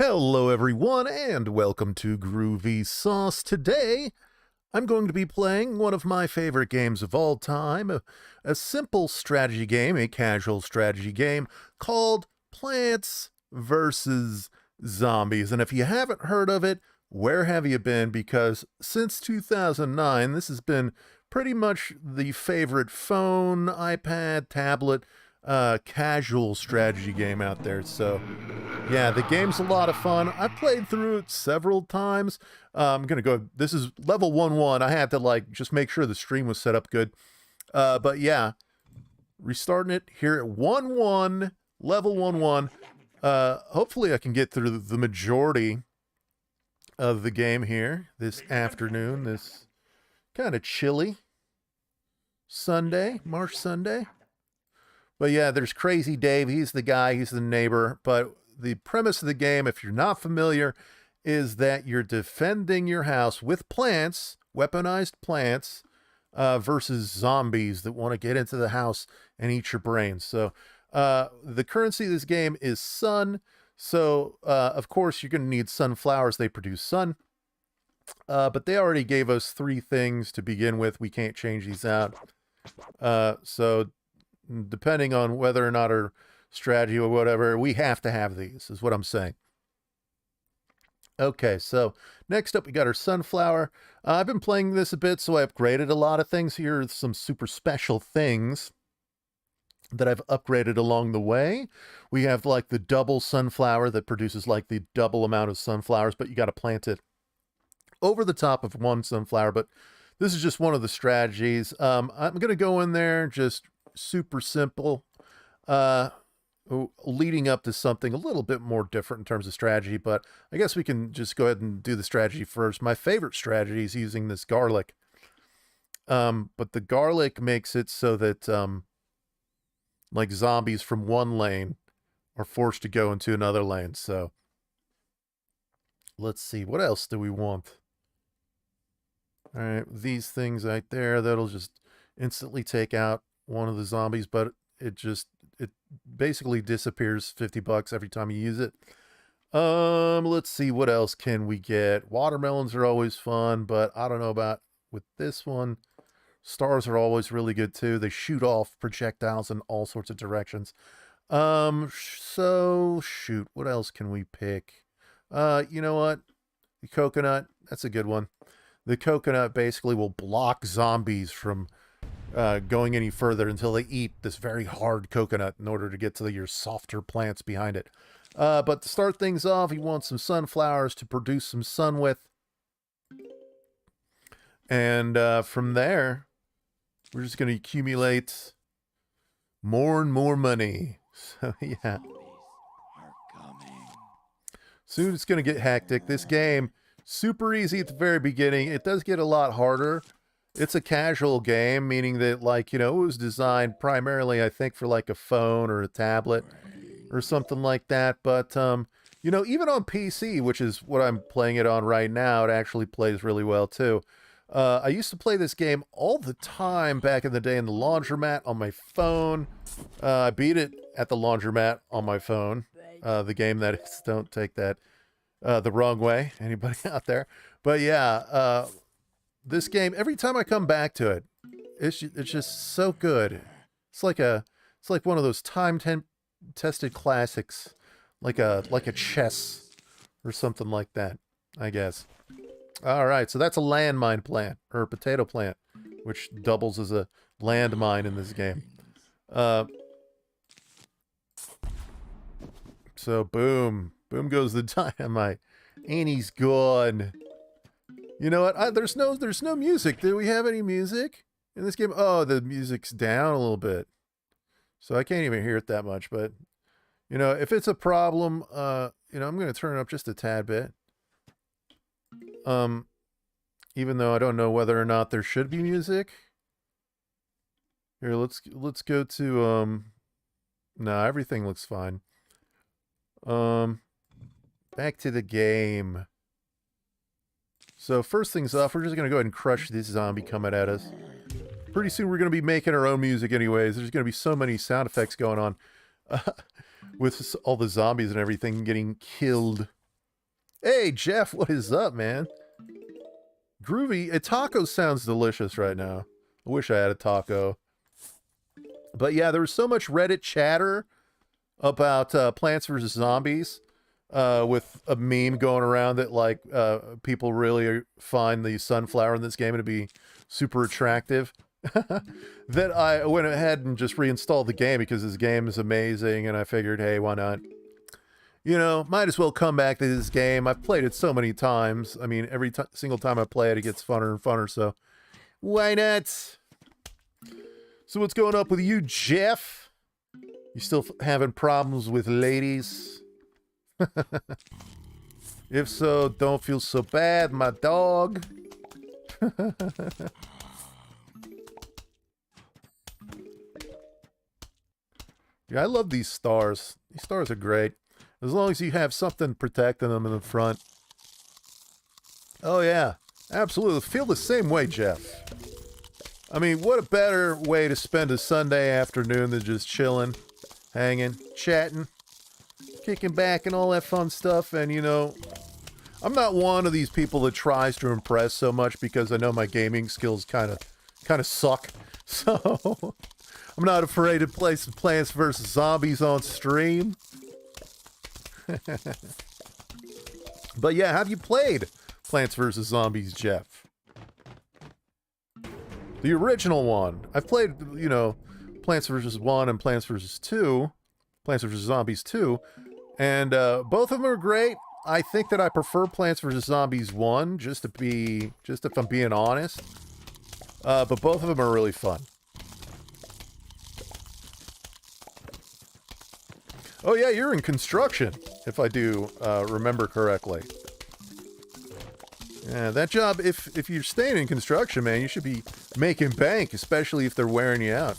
Hello everyone and welcome to Groovy Sauce. Today I'm going to be playing one of my favorite games of all time, a simple strategy game, a casual strategy game called Plants vs. Zombies. And if you haven't heard of it, where have you been? Because since 2009 this has been pretty much the favorite phone, iPad, tablet, casual strategy game out there. So yeah, the game's a lot of fun. I've played through it several times. I'm going to go, this is level 1-1. I had to just make sure the stream was set up good. But yeah, restarting it here at 1-1, level 1-1. Hopefully I can get through the majority of the game here this afternoon, this kind of chilly Sunday, March Sunday. But yeah, there's Crazy Dave. He's the guy, he's the neighbor. But the premise of the game, if you're not familiar, is that you're defending your house with plants, weaponized plants, versus zombies that want to get into the house and eat your brains. So the currency of this game is sun. So, of course, you're going to need sunflowers. They produce sun. But they already gave us 3 things to begin with. We can't change these out. So depending on whether or not our strategy or whatever, we have to have these, is what I'm saying. Okay, so next up we got our sunflower. I've been playing this a bit, so I upgraded a lot of things. Here are some super special things that I've upgraded along the way. We have like the double sunflower that produces like the double amount of sunflowers, but you got to plant it over the top of one sunflower. But this is just one of the strategies. I'm going to go in there just super simple, leading up to something a little bit more different in terms of strategy, but I guess we can just go ahead and do the strategy first. My favorite strategy is using this garlic. But the garlic makes it so that like zombies from one lane are forced to go into another lane. So let's see, what else do we want? All right, these things right there, that'll just instantly take out one of the zombies, but it basically disappears 50 bucks every time you use it. Let's see, what else can we get? Watermelons are always fun, but I don't know about with this one. Stars are always really good too. They shoot off projectiles in all sorts of directions. So shoot, what else can we pick? You know what? The coconut, that's a good one. The coconut basically will block zombies from going any further until they eat this very hard coconut in order to get to your softer plants behind it. But to start things off, you want some sunflowers to produce some sun with. And from there, we're just going to accumulate more and more money. So yeah. Soon it's going to get hectic. This game, super easy at the very beginning. It does get a lot harder. It's a casual game, meaning that, like, you know, it was designed primarily, I think, for like a phone or a tablet or something like that. But, you know, even on PC, which is what I'm playing it on right now, it actually plays really well too. I used to play this game all the time back in the day in the laundromat on my phone. I beat it at the laundromat on my phone. The game that is, don't take that the wrong way, anybody out there. But yeah, this game, every time I come back to it, it's just so good. It's like one of those time-tested classics, like a chess or something like that, I guess. All right, so that's a landmine plant, or a potato plant, which doubles as a landmine in this game. So boom goes the dynamite, and he's gone. You know what? There's no music. Do we have any music in this game? Oh, the music's down a little bit, so I can't even hear it that much. But you know, if it's a problem, you know, I'm going to turn it up just a tad bit. Even though I don't know whether or not there should be music. Here, let's go to no, everything looks fine. Back to the game. So first things off, we're just going to go ahead and crush this zombie coming at us. Pretty soon we're going to be making our own music anyways. There's going to be so many sound effects going on with all the zombies and everything getting killed Hey, Jeff, what is up, man? Groovy. A taco sounds delicious right now. I wish I had a taco. But yeah, there was so much Reddit chatter about Plants vs. Zombies with a meme going around that, like, people really find the sunflower in this game to be super attractive. That I went ahead and just reinstalled the game because this game is amazing, and I figured, hey, why not? You know, might as well come back to this game. I've played it so many times. I mean, every single time I play it, it gets funner and funner, so why not? So what's going up with you, Jeff? You still having problems with ladies? If so, don't feel so bad, my dog. Yeah, I love these stars. These stars are great. As long as you have something protecting them in the front. Oh, yeah. Absolutely. Feel the same way, Jeff. I mean, what a better way to spend a Sunday afternoon than just chilling, hanging, chatting, kicking back and all that fun stuff. And, you know, I'm not one of these people that tries to impress so much because I know my gaming skills kind of suck. So I'm not afraid to play some Plants vs. Zombies on stream. But yeah, have you played Plants vs. Zombies, Jeff? The original one. I've played, you know, Plants vs. 1 and Plants vs. 2. Plants vs. Zombies 2. And both of them are great. I think that I prefer Plants vs. Zombies 1, just if I'm being honest. But both of them are really fun. Oh yeah, you're in construction, if I do remember correctly. Yeah, that job, if you're staying in construction, man, you should be making bank, especially if they're wearing you out.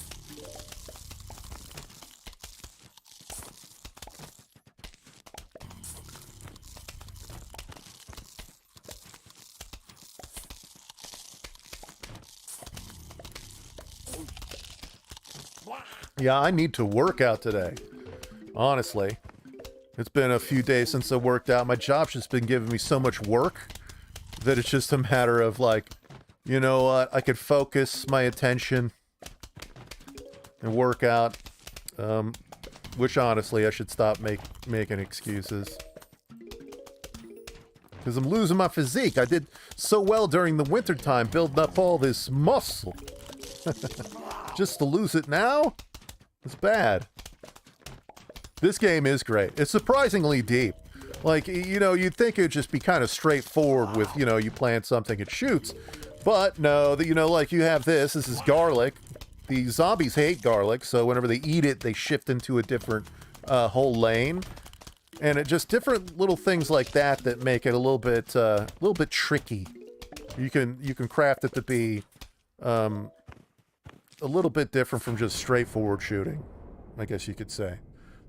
Yeah, I need to work out today. Honestly. It's been a few days since I worked out. My job's just been giving me so much work that it's just a matter of, like, you know what, I could focus my attention and work out. Which, honestly, I should stop making excuses. Because I'm losing my physique. I did so well during the wintertime building up all this muscle. Just to lose it now? It's bad. This game is great. It's surprisingly deep. Like, you know, you'd think it would just be kind of straightforward with, you know, you plant something, it shoots. But no, you know, like you have this is garlic. The zombies hate garlic, so whenever they eat it, they shift into a different whole lane. And it just different little things like that make it a little bit tricky. You can craft it to be a little bit different from just straightforward shooting, I guess you could say.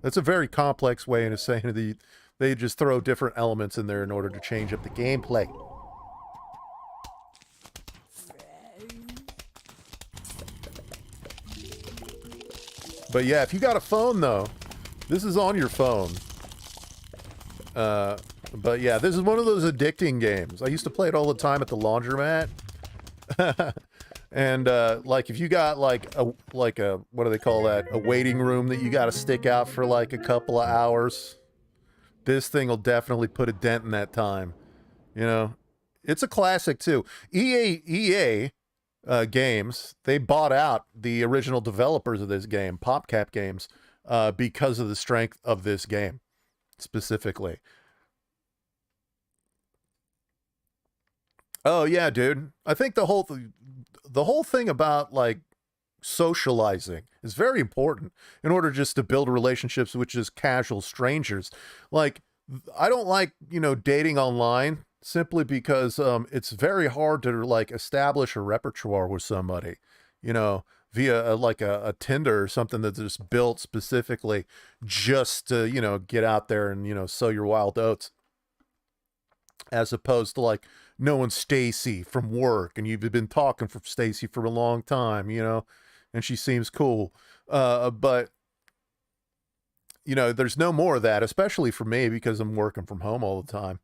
That's a very complex way of saying that they just throw different elements in there in order to change up the gameplay. But yeah, if you got a phone though, this is on your phone. But yeah, this is one of those addicting games. I used to play it all the time at the laundromat. And like if you got like a what do they call that? A waiting room that you got to stick out for like a couple of hours. This thing will definitely put a dent in that time. You know, it's a classic too. EA Games, they bought out the original developers of this game, PopCap Games, because of the strength of this game specifically. Oh yeah, dude. I think the whole thing about like socializing is very important in order just to build relationships with just casual strangers. Like, I don't like, you know, dating online simply because it's very hard to like establish a repertoire with somebody, you know, via like a Tinder or something that's just built specifically just to, you know, get out there and, you know, sow your wild oats. As opposed to like knowing Stacy from work and you've been talking for Stacy for a long time, you know, and she seems cool. But you know, there's no more of that, especially for me because I'm working from home all the time.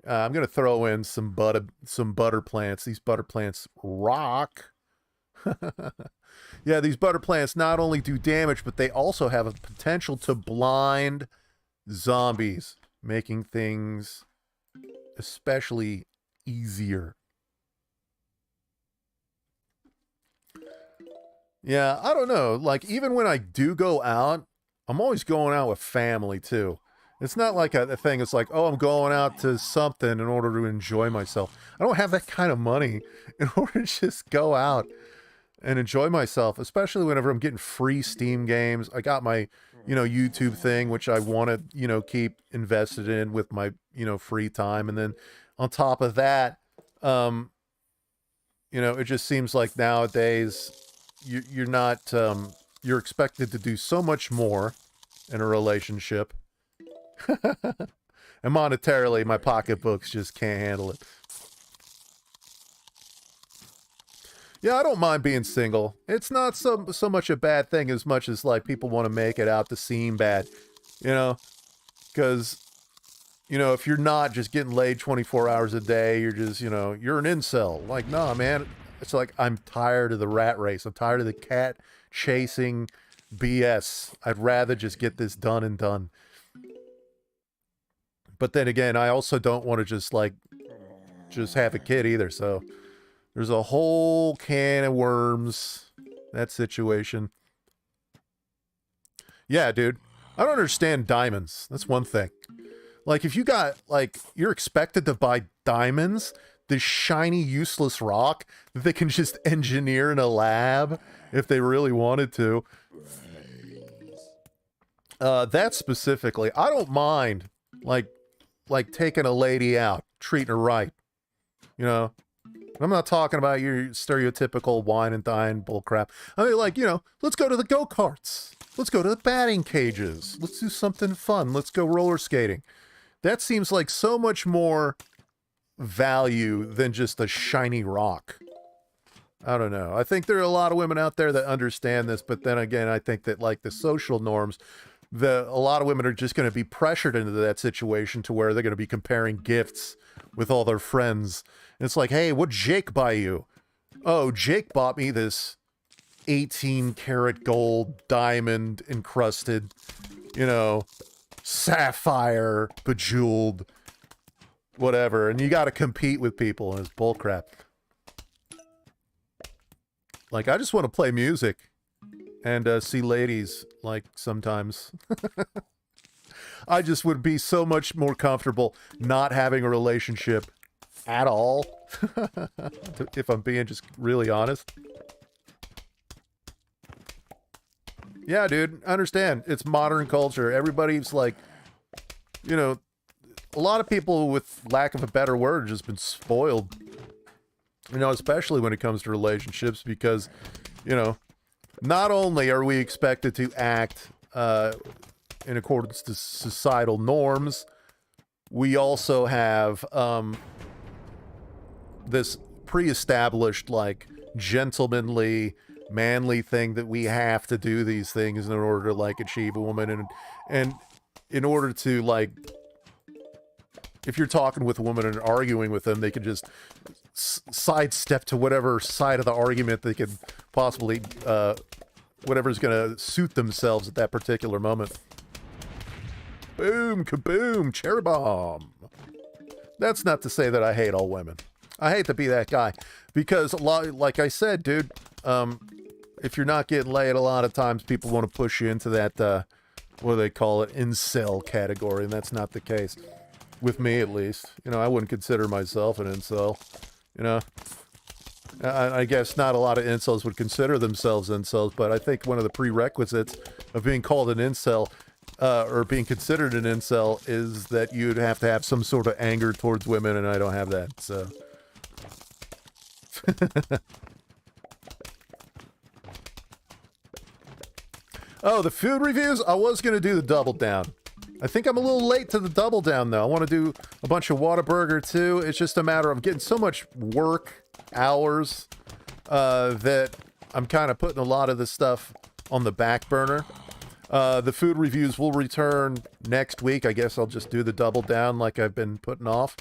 I'm going to throw in some butter plants. These butter plants rock. Yeah, these butter plants not only do damage, but they also have a potential to blind zombies, making things especially easier. Yeah, I don't know. Like, even when I do go out, I'm always going out with family, too. It's not like a thing. It's like, oh, I'm going out to something in order to enjoy myself. I don't have that kind of money in order to just go out and enjoy myself, especially whenever I'm getting free Steam games. I got my, YouTube thing, which I want to, keep invested in with my, free time. And then on top of that, it just seems like nowadays you're not, you're expected to do so much more in a relationship. And monetarily, my pocketbooks just can't handle it. Yeah, I don't mind being single. It's not so much a bad thing as much as, like, people want to make it out to seem bad, because, if you're not just getting laid 24 hours a day, you're just, you're an incel. Like, nah, man, it's like, I'm tired of the rat race. I'm tired of the cat chasing BS. I'd rather just get this done and done. But then again, I also don't want to just have a kid either, so there's a whole can of worms, that situation. Yeah, dude. I don't understand diamonds. That's one thing. Like, if you got, like, you're expected to buy diamonds, this shiny, useless rock that they can just engineer in a lab if they really wanted to. That specifically, I don't mind, like taking a lady out, treating her right. I'm not talking about your stereotypical wine and dine bullcrap. I mean, like, let's go to the go-karts. Let's go to the batting cages. Let's do something fun. Let's go roller skating. That seems like so much more value than just a shiny rock. I don't know. I think there are a lot of women out there that understand this, but then again, I think that, like, the social norms, a lot of women are just going to be pressured into that situation to where they're going to be comparing gifts with all their friends. And it's like, hey, what'd Jake buy you? Oh, Jake bought me this 18 karat gold diamond encrusted, sapphire bejeweled, whatever. And you got to compete with people, and it's bullcrap. Like, I just want to play music and see ladies, like, sometimes. I just would be so much more comfortable not having a relationship at all, if I'm being just really honest. Yeah, dude, I understand. It's modern culture. Everybody's like, a lot of people, with lack of a better word, have just been spoiled. Especially when it comes to relationships, because, not only are we expected to act in accordance to societal norms, we also have this pre-established, like, gentlemanly, manly thing that we have to do these things in order to, like, achieve a woman. And in order to, like, if you're talking with a woman and arguing with them, they can just sidestep to whatever side of the argument they could possibly, whatever's going to suit themselves at that particular moment. Boom, kaboom, cherry bomb. That's not to say that I hate all women. I hate to be that guy, because like I said, dude, if you're not getting laid, a lot of times people want to push you into that, what do they call it, incel category, and that's not the case. With me, at least. I wouldn't consider myself an incel. I guess not a lot of incels would consider themselves incels, but I think one of the prerequisites of being called an incel, or being considered an incel, is that you'd have to have some sort of anger towards women, and I don't have that, so. Oh, the food reviews? I was going to do the double down. I think I'm a little late to the double down, though. I want to do a bunch of Whataburger, too. It's just a matter of getting so much work hours that I'm kind of putting a lot of this stuff on the back burner. The food reviews will return next week. I guess I'll just do the double down like I've been putting off.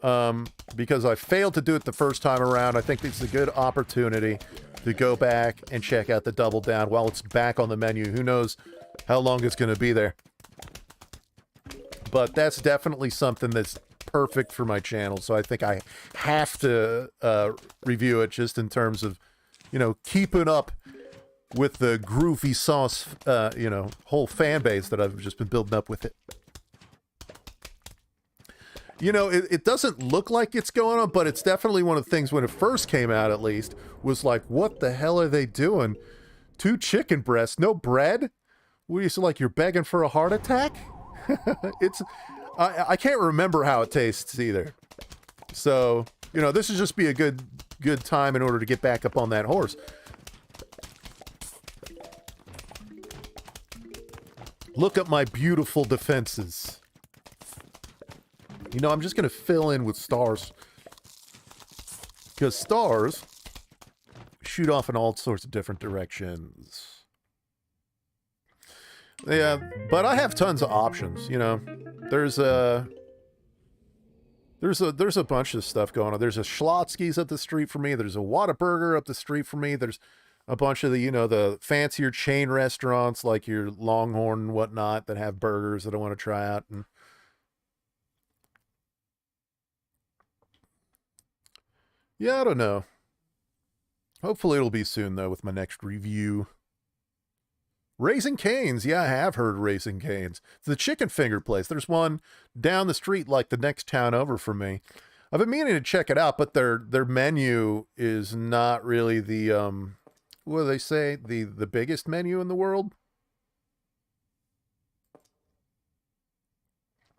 because I failed to do it the first time around. I think it's a good opportunity to go back and check out the Double Down while it's back on the menu. Who knows how long it's going to be there. But that's definitely something that's perfect for my channel, so I think I have to review it just in terms of, you know, keeping up with the groovy sauce, you know, whole fan base that I've just been building up with it. You know, it doesn't look like it's going on, but it's definitely one of the things when it first came out, at least, was like, what the hell are they doing? 2 chicken breasts, no bread? What, is it like you're begging for a heart attack? I can't remember how it tastes either. So, you know, this would just be a good time in order to get back up on that horse. Look at my beautiful defenses. You know, I'm just going to fill in with stars. Because stars shoot off in all sorts of different directions. Yeah, but I have tons of options, you know. There's a bunch of stuff going on. There's a Schlotsky's up the street for me. There's a Whataburger up the street for me. There's a bunch of the, you know, the fancier chain restaurants like your Longhorn and whatnot that have burgers that I want to try out. And yeah, I don't know. Hopefully it'll be soon, though, with my next review. Raising Cane's. Yeah, I have heard Raising Cane's. It's the chicken finger place. There's one down the street, like the next town over from me. I've been meaning to check it out, but their menu is not really the, what do they say? The biggest menu in the world?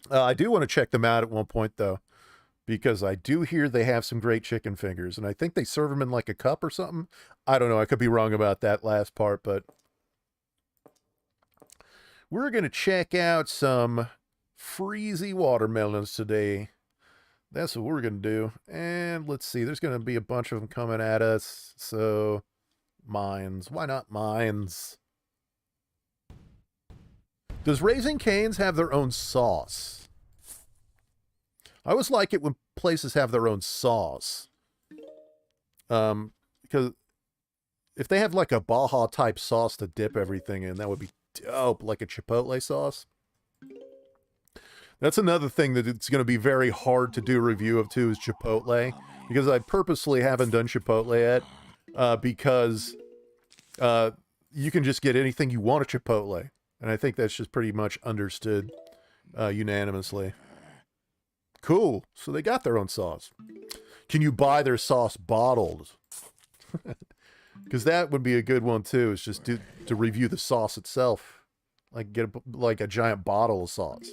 I do want to check them out at one point, though, because I do hear they have some great chicken fingers, and I think they serve them in like a cup or something. I don't know. I could be wrong about that last part, but we're going to check out some freezy watermelons today. That's what we're going to do. And let's see. There's going to be a bunch of them coming at us. So, mines. Why not mines? Does Raising Cane's have their own sauce? I always like it when places have their own sauce. Because if they have like a Baja type sauce to dip everything in, that would be dope, like a Chipotle sauce. That's another thing that it's going to be very hard to do a review of too, is Chipotle, because I purposely haven't done Chipotle yet, because you can just get anything you want at Chipotle, and I think that's just pretty much understood unanimously. Cool. So they got their own sauce. Can you buy their sauce bottled? Because that would be a good one too, is just to review the sauce itself. Like get like a giant bottle of sauce.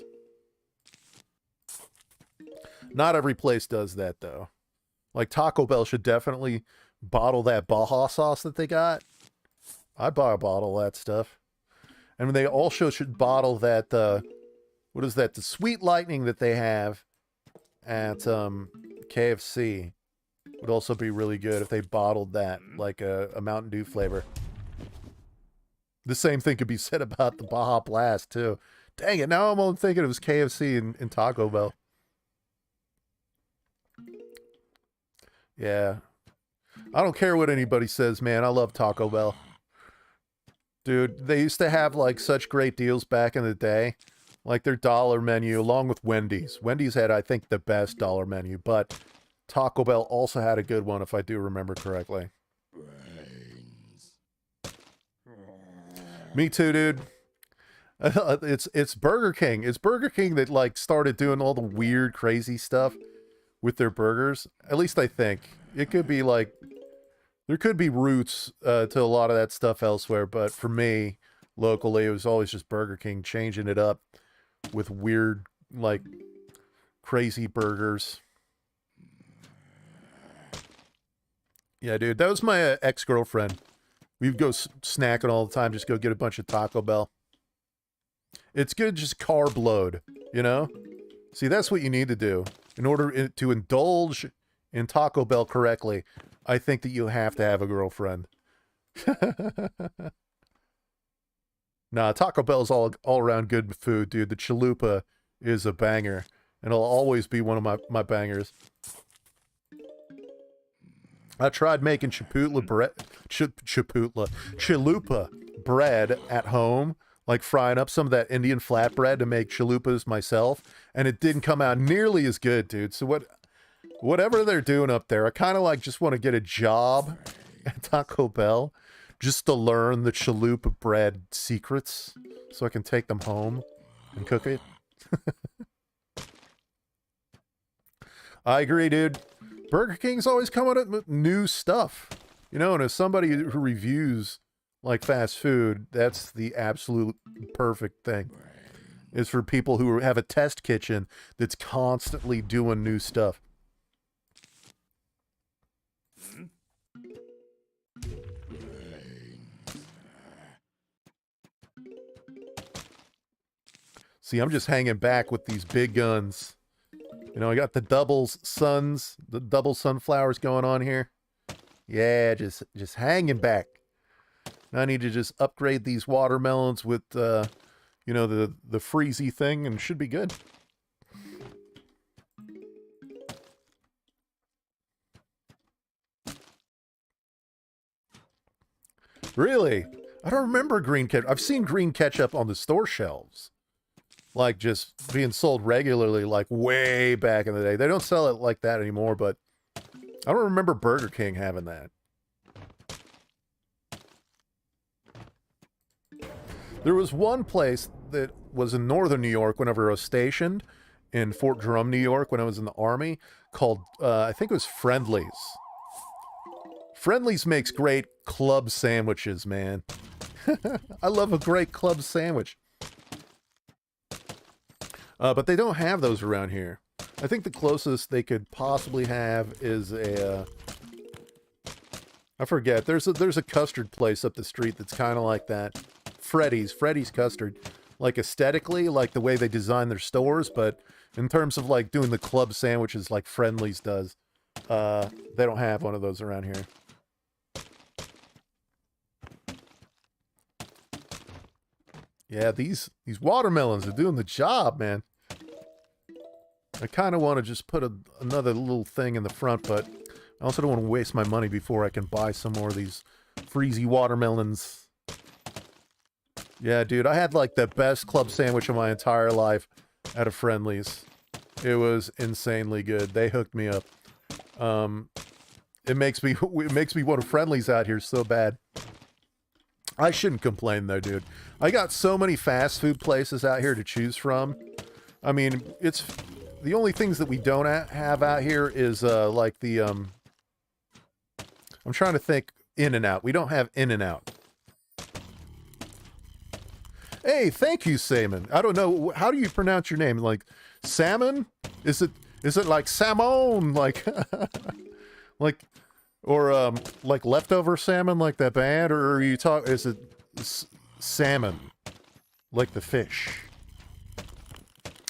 Not every place does that though. Like Taco Bell should definitely bottle that Baja sauce that they got. I'd buy a bottle of that stuff. And they also should bottle that, what is that? The Sweet Lightning that they have at KFC. Would also be really good if they bottled that, like a Mountain Dew flavor. The same thing could be said about the Baja Blast, too. Dang it, now I'm only thinking it was KFC and Taco Bell. Yeah. I don't care what anybody says, man. I love Taco Bell. Dude, they used to have, like, such great deals back in the day. Like, their dollar menu, along with Wendy's. Wendy's had, I think, the best dollar menu, but Taco Bell also had a good one, if I do remember correctly. Me too, dude. It's Burger King. It's Burger King that like started doing all the weird, crazy stuff with their burgers. At least I think. It could be like, there could be roots to a lot of that stuff elsewhere, but for me, locally, it was always just Burger King changing it up with weird, like, crazy burgers. Yeah, dude, that was my ex-girlfriend. We'd go snacking all the time, just go get a bunch of Taco Bell. It's good, just carb load, you know? See, that's what you need to do. In order to indulge in Taco Bell correctly, I think that you have to have a girlfriend. Nah, Taco Bell's all around good food, dude. The chalupa is a banger. And it'll always be one of my bangers. I tried making chalupa bread at home, like frying up some of that Indian flatbread to make chalupas myself, and it didn't come out nearly as good, dude. So whatever they're doing up there, I kind of like just want to get a job at Taco Bell just to learn the chalupa bread secrets so I can take them home and cook it. I agree, dude. Burger King's always coming up with new stuff. You know, and as somebody who reviews like fast food, that's the absolute perfect thing. Is for people who have a test kitchen that's constantly doing new stuff. See, I'm just hanging back with these big guns. You know, I got the double sunflowers going on here. Yeah, just hanging back. I need to just upgrade these watermelons with, you know, the freezy thing, and it should be good. Really? I don't remember green ketchup. I've seen green ketchup on the store shelves. Like, just being sold regularly, like, way back in the day. They don't sell it like that anymore, but I don't remember Burger King having that. There was one place that was in northern New York whenever I was stationed in Fort Drum, New York, when I was in the Army, called, I think it was Friendly's. Friendly's makes great club sandwiches, man. I love a great club sandwich. But they don't have those around here. I think the closest they could possibly have is a... I forget. There's a custard place up the street that's kind of like that. Freddy's Custard. Like aesthetically, like the way they design their stores, but in terms of like doing the club sandwiches like Friendly's does, they don't have one of those around here. Yeah, these watermelons are doing the job, man. I kind of want to just put another little thing in the front, but I also don't want to waste my money before I can buy some more of these freezy watermelons. Yeah, dude, I had like the best club sandwich of my entire life at a Friendly's. It was insanely good. They hooked me up. It makes me want a Friendly's out here so bad. I shouldn't complain though, dude. I got so many fast food places out here to choose from. I mean, it's the only things that we don't have out here is like the I'm trying to think. In-N-Out. We don't have In-N-Out. Hey, thank you, Salmon. I don't know, how do you pronounce your name? Like salmon? Is it like salmon? Like like, or like leftover salmon, like that band? Or are you is it salmon, like the fish?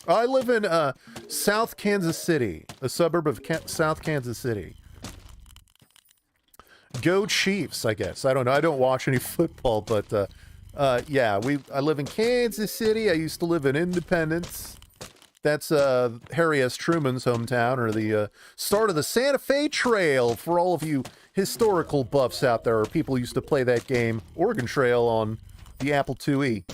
I live in South Kansas City, a suburb of South Kansas City. Go Chiefs, I guess. I don't know. I don't watch any football, but yeah, I live in Kansas City. I used to live in Independence. That's Harry S. Truman's hometown, or the start of the Santa Fe Trail for all of you historical buffs out there, or people who used to play that game, Oregon Trail, on the Apple IIe.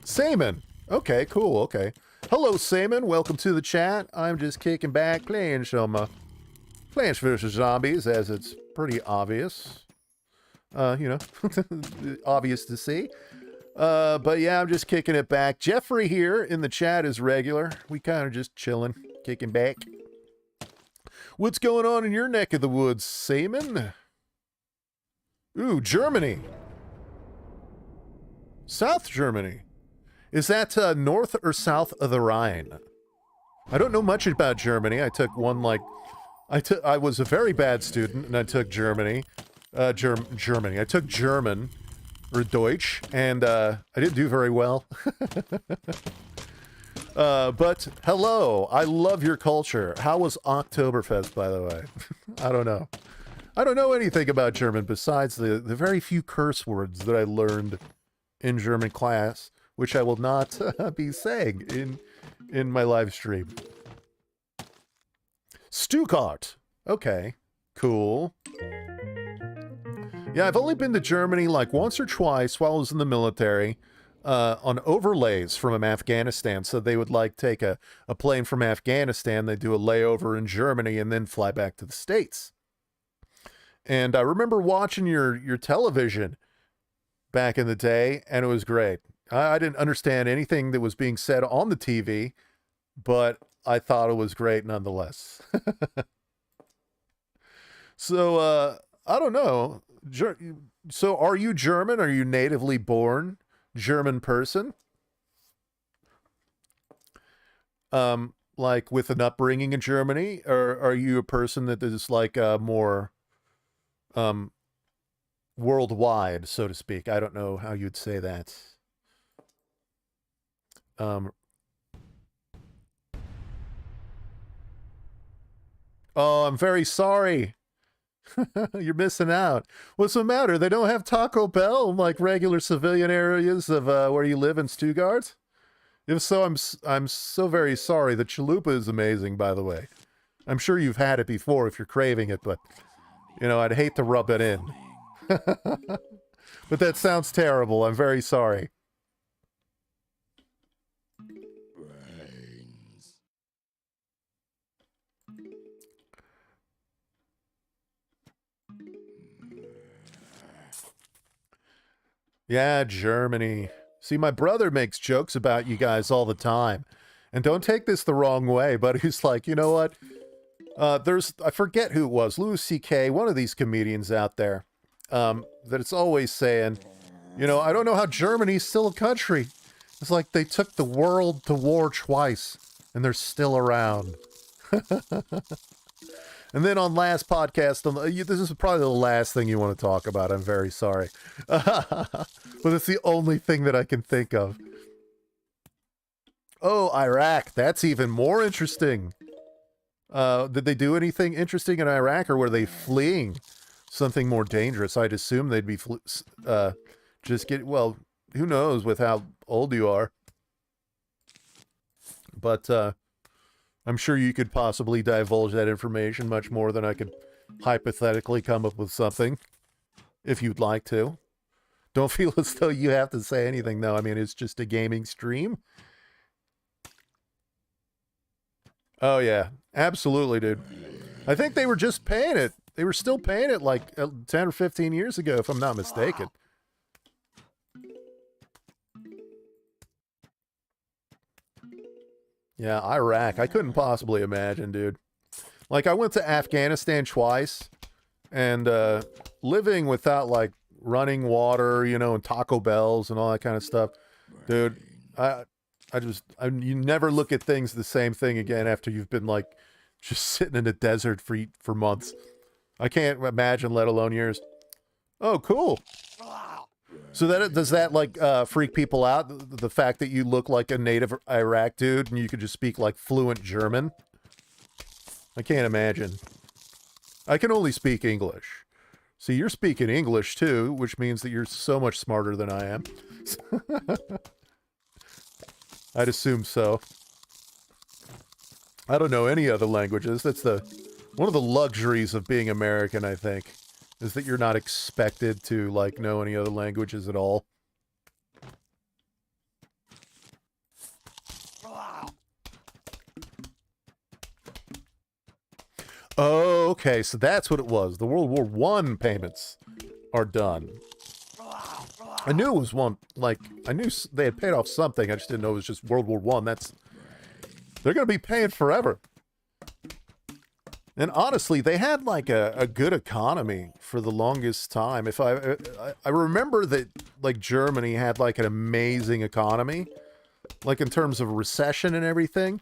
Salmon. Okay, cool, okay. Hello, Salmon. Welcome to the chat. I'm just kicking back, playing some Plants vs. Zombies, as it's pretty obvious. You know, obvious to see. But yeah, I'm just kicking it back. Jeffrey here in the chat is regular. We kind of just chilling, kicking back. What's going on in your neck of the woods, Salmon? Ooh, Germany. South Germany. Is that north or south of the Rhine? I don't know much about Germany. I took one, like... I was a very bad student, and I took Germany. Germany. I took German, or Deutsch, and I didn't do very well. But hello, I love your culture. How was Oktoberfest, by the way? I don't know. I don't know anything about German besides the very few curse words that I learned in German class which I will not be saying in my live stream. Stuttgart. Okay, cool. Yeah, I've only been to Germany like once or twice while I was in the military on overlays from Afghanistan. So they would like take a plane from Afghanistan, they do a layover in Germany, and then fly back to the States. And I remember watching your television back in the day, and it was great. I didn't understand anything that was being said on the TV, but I thought it was great nonetheless. So, I don't know. So are you German? Are you natively born German person? Like with an upbringing in Germany? Or are you a person that is like more worldwide, so to speak? I don't know how you'd say that. Oh, I'm very sorry. You're missing out. What's the matter? They don't have Taco Bell in like regular civilian areas of where you live in Stuttgart? If so, I'm so very sorry. The chalupa is amazing, by the way. I'm sure you've had it before if you're craving it, but you know, I'd hate to rub it in. But that sounds terrible. I'm very sorry. Yeah, Germany. See, my brother makes jokes about you guys all the time. And don't take this the wrong way, but he's like, you know what? I forget who it was, Louis C.K., one of these comedians out there, that it's always saying, you know, I don't know how Germany's still a country. It's like they took the world to war twice, and they're still around. And then on last podcast, this is probably the last thing you want to talk about. I'm very sorry. But it's the only thing that I can think of. Oh, Iraq. That's even more interesting. Did they do anything interesting in Iraq, or were they fleeing something more dangerous? I'd assume they'd be well, who knows with how old you are. But I'm sure you could possibly divulge that information much more than I could hypothetically come up with something, if you'd like to. Don't feel as though you have to say anything, though. I mean, it's just a gaming stream. Oh, yeah. Absolutely, dude. I think they were just paying it. They were still paying it like 10 or 15 years ago, if I'm not mistaken. Yeah, Iraq. I couldn't possibly imagine, dude. Like, I went to Afghanistan twice, and living without, like, running water, you know, and Taco Bells and all that kind of stuff. Dude, you never look at things the same thing again after you've been, like, just sitting in a desert for months. I can't imagine, let alone years. Oh, cool. So does that like freak people out? The fact that you look like a native Iraq dude and you could just speak like fluent German? I can't imagine. I can only speak English. See, you're speaking English too, which means that you're so much smarter than I am. I'd assume so. I don't know any other languages. That's one of the luxuries of being American, I think. Is that you're not expected to, like, know any other languages at all. Oh, okay, so that's what it was. The World War I payments are done. I knew it was one, like, I knew they had paid off something. I just didn't know it was just World War I. They're going to be paying forever. And honestly, they had like a good economy for the longest time. If I remember that like Germany had like an amazing economy, like in terms of recession and everything.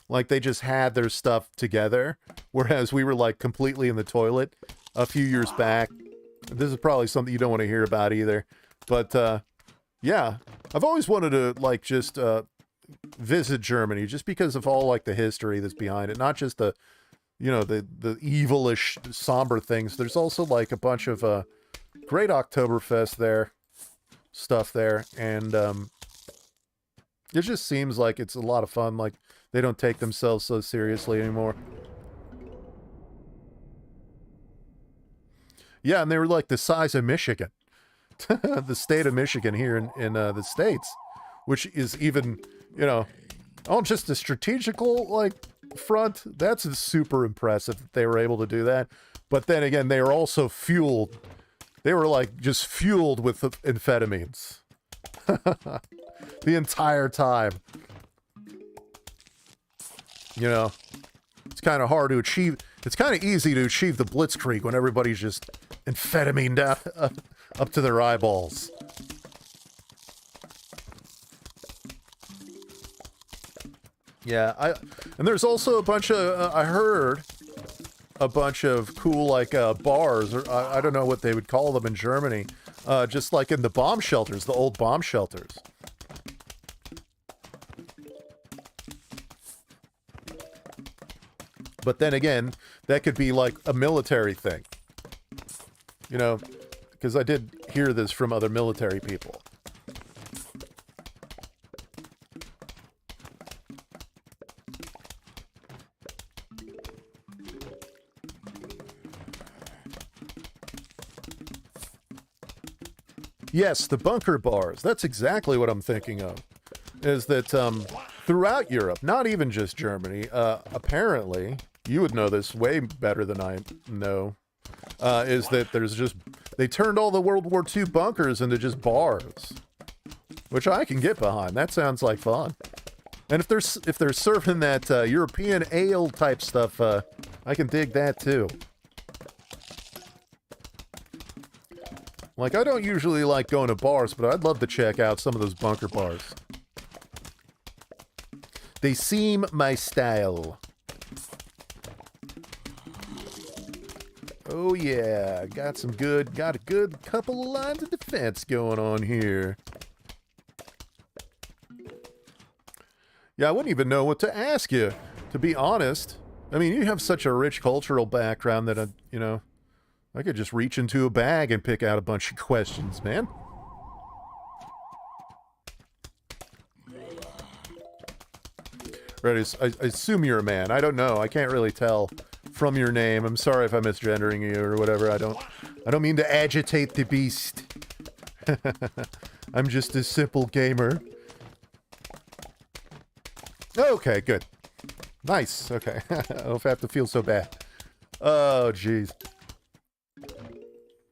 Like they just had their stuff together, whereas we were like completely in the toilet a few years back. This is probably something you don't want to hear about either. But yeah, I've always wanted to like just visit Germany just because of all like the history that's behind it, not just the the evilish, somber things. There's also like a bunch of great Oktoberfest stuff there, and It just seems like it's a lot of fun. Like, they don't take themselves so seriously anymore. Yeah, and they were like the size of Michigan. The state of Michigan here in the States. Which is even, you know, on just a strategical, like, front, that's super impressive that they were able to do that. But then again, they were also fueled. They were, like, just fueled with amphetamines. The entire time. You know, it's kind of hard to achieve. It's kind of easy to achieve the blitzkrieg when everybody's just amphetamine down up to their eyeballs. Yeah, and there's also a bunch of, I heard a bunch of cool, like, bars, or I don't know what they would call them in Germany, just like in the bomb shelters, the old bomb shelters. But then again, that could be like a military thing. You know, because I did hear this from other military people. Yes, the bunker bars. That's exactly what I'm thinking of. Is that throughout Europe, not even just Germany, apparently, you would know this way better than I know, is that there's just, they turned all the World War II bunkers into just bars. Which I can get behind. That sounds like fun. And if they're serving that European ale type stuff, I can dig that too. Like, I don't usually like going to bars, but I'd love to check out some of those bunker bars. They seem my style. Oh yeah, got a good couple of lines of defense going on here. Yeah, I wouldn't even know what to ask you, to be honest. I mean, you have such a rich cultural background that, you know, I could just reach into a bag and pick out a bunch of questions, man. Right, I assume you're a man. I don't know. I can't really tell from your name. I'm sorry if I'm misgendering you or whatever. I don't mean to agitate the beast. I'm just a simple gamer. Okay, good. Nice. Okay. I don't know if I have to feel so bad. Oh, jeez.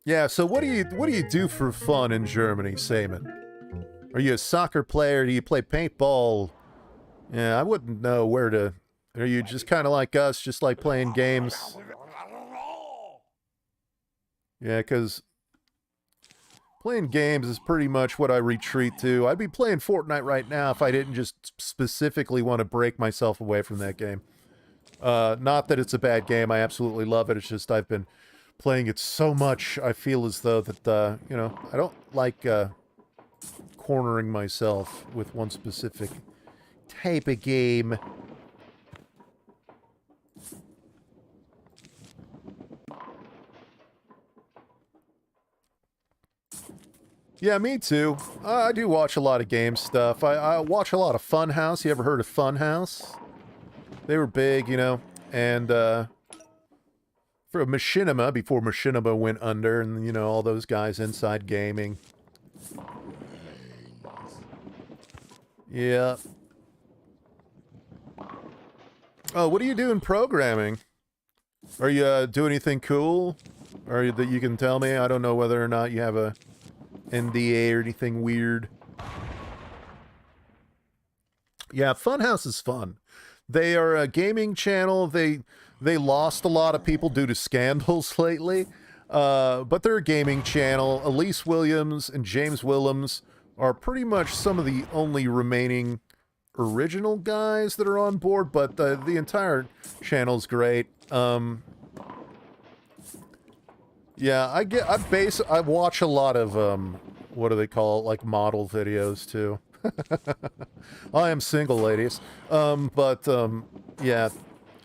Yeah, so what do you do for fun in Germany, Seaman? Are you a soccer player? Do you play paintball? Yeah, I wouldn't know where to... Are you just kind of like us, just like playing games? Yeah, because playing games is pretty much what I retreat to. I'd be playing Fortnite right now if I didn't just specifically want to break myself away from that game. Not that it's a bad game. I absolutely love it. It's just I've been playing it so much, I feel as though that, you know, I don't like cornering myself with one specific type of game. Yeah, me too. I do watch a lot of game stuff. I watch a lot of Funhouse. You ever heard of Funhouse? They were big, you know, and for Machinima, before Machinima went under, and, you know, all those guys inside gaming. Yeah. Oh, what do you do in programming? Are you do anything cool? Or that you can tell me? I don't know whether or not you have a NDA or anything weird. Yeah, Funhouse is fun. They are a gaming channel. They lost a lot of people due to scandals lately. But they're a gaming channel. Elise Williams and James Willems are pretty much some of the only remaining original guys that are on board, but the entire channel's great. Yeah, I watch a lot of what do they call it, like model videos too. I am single, ladies. Yeah,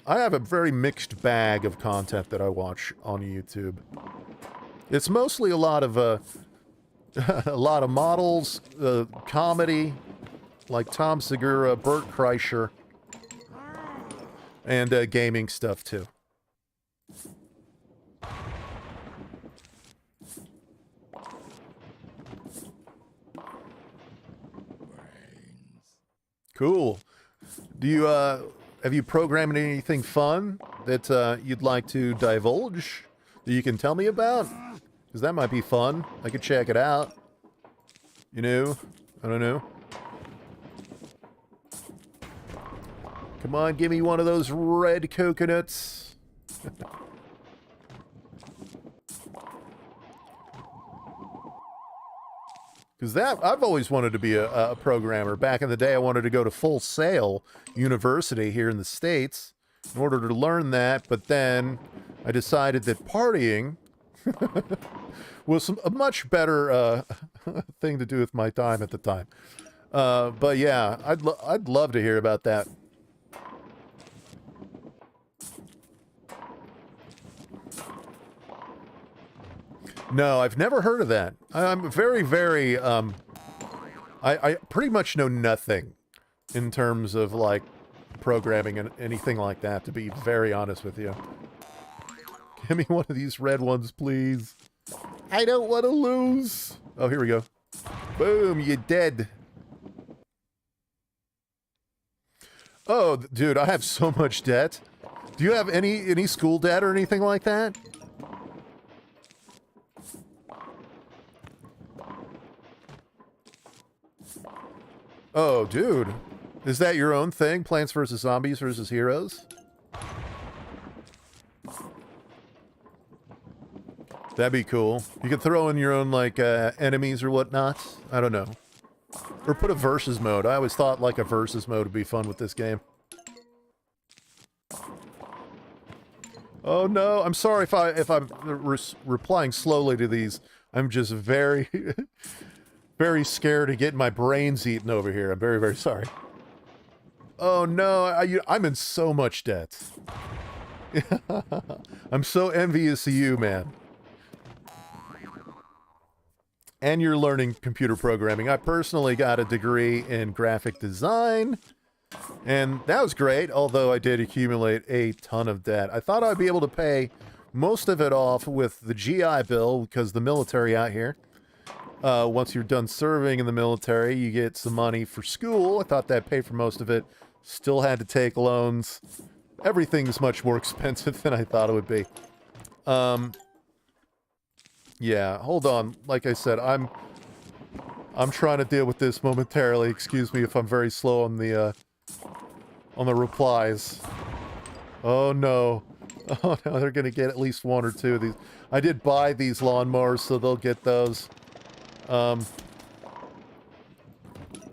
I have a very mixed bag of content that I watch on YouTube. It's mostly a lot of a lot of models, comedy, like Tom Segura, Bert Kreischer, and gaming stuff too. Cool. Do you have you programmed anything fun that you'd like to divulge that you can tell me about? Because that might be fun. I could check it out. You know? I don't know. Come on, give me one of those red coconuts. Because that, I've always wanted to be a programmer. Back in the day, I wanted to go to Full Sail University here in the States in order to learn that, but then I decided that partying was a much better thing to do with my time at the time. But yeah, I'd love to hear about that. No, I've never heard of that. I'm very, very, I pretty much know nothing in terms of, like, programming and anything like that, to be very honest with you. Give me one of these red ones, please. I don't want to lose. Oh, here we go. Boom, you're dead. Oh, dude, I have so much debt. Do you have any school debt or anything like that? Oh, dude. Is that your own thing? Plants vs. Zombies vs. Heroes? That'd be cool. You could throw in your own, like, enemies or whatnot. I don't know. Or put a versus mode. I always thought, like, a versus mode would be fun with this game. Oh, no. I'm sorry if I'm replying slowly to these. I'm just very... very scared of getting my brains eaten over here. I'm very, very sorry. Oh no, I'm in so much debt. I'm so envious of you, man. And you're learning computer programming. I personally got a degree in graphic design, and that was great, although I did accumulate a ton of debt. I thought I'd be able to pay most of it off with the GI Bill, because the military out here. Once you're done serving in the military, you get some money for school. I thought that'd pay for most of it. Still had to take loans. Everything's much more expensive than I thought it would be. Yeah, hold on. Like I said, I'm trying to deal with this momentarily. Excuse me if I'm very slow on the replies. Oh no. Oh no, they're gonna get at least one or two of these. I did buy these lawnmowers, so they'll get those.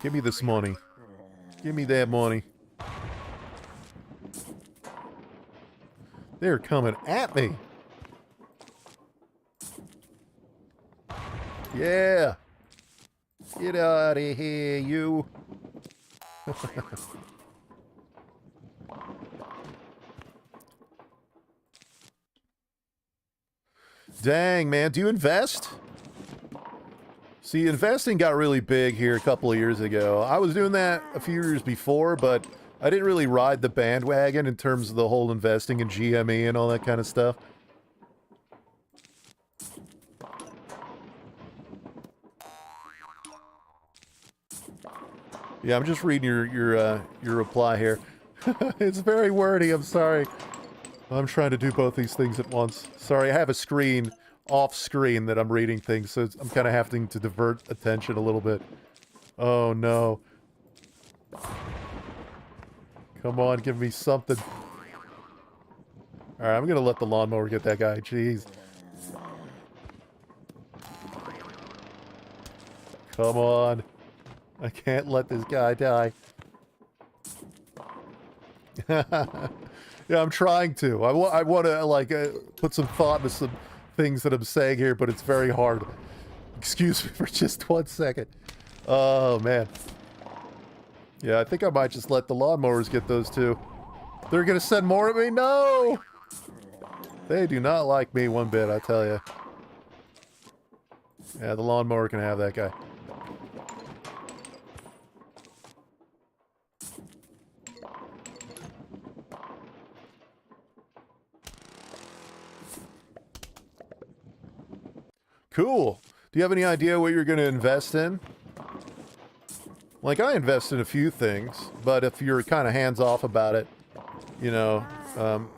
Give me this money. Give me that money. They're coming at me. Yeah. Get out of here, you. Dang, man. Do you invest? See, investing got really big here a couple of years ago. I was doing that a few years before, but I didn't really ride the bandwagon in terms of the whole investing in GME and all that kind of stuff. Yeah, I'm just reading your reply here. It's very wordy, I'm sorry. I'm trying to do both these things at once. Sorry, I have a screen off screen that I'm reading things, so I'm kind of having to divert attention a little bit. Oh no. Come on, give me something. Alright, I'm gonna let the lawnmower get that guy. Jeez. Come on. I can't let this guy die. Yeah, I'm trying to. I want to, like, put some thought into some things that I'm saying here, but it's very hard. Excuse me for just 1 second. Oh, man. Yeah, I think I might just let the lawnmowers get those two. They're gonna send more at me? No! They do not like me one bit, I tell you. Yeah, the lawnmower can have that guy. Cool. Do you have any idea what you're going to invest in? Like, I invest in a few things, but if you're kind of hands-off about it, you know,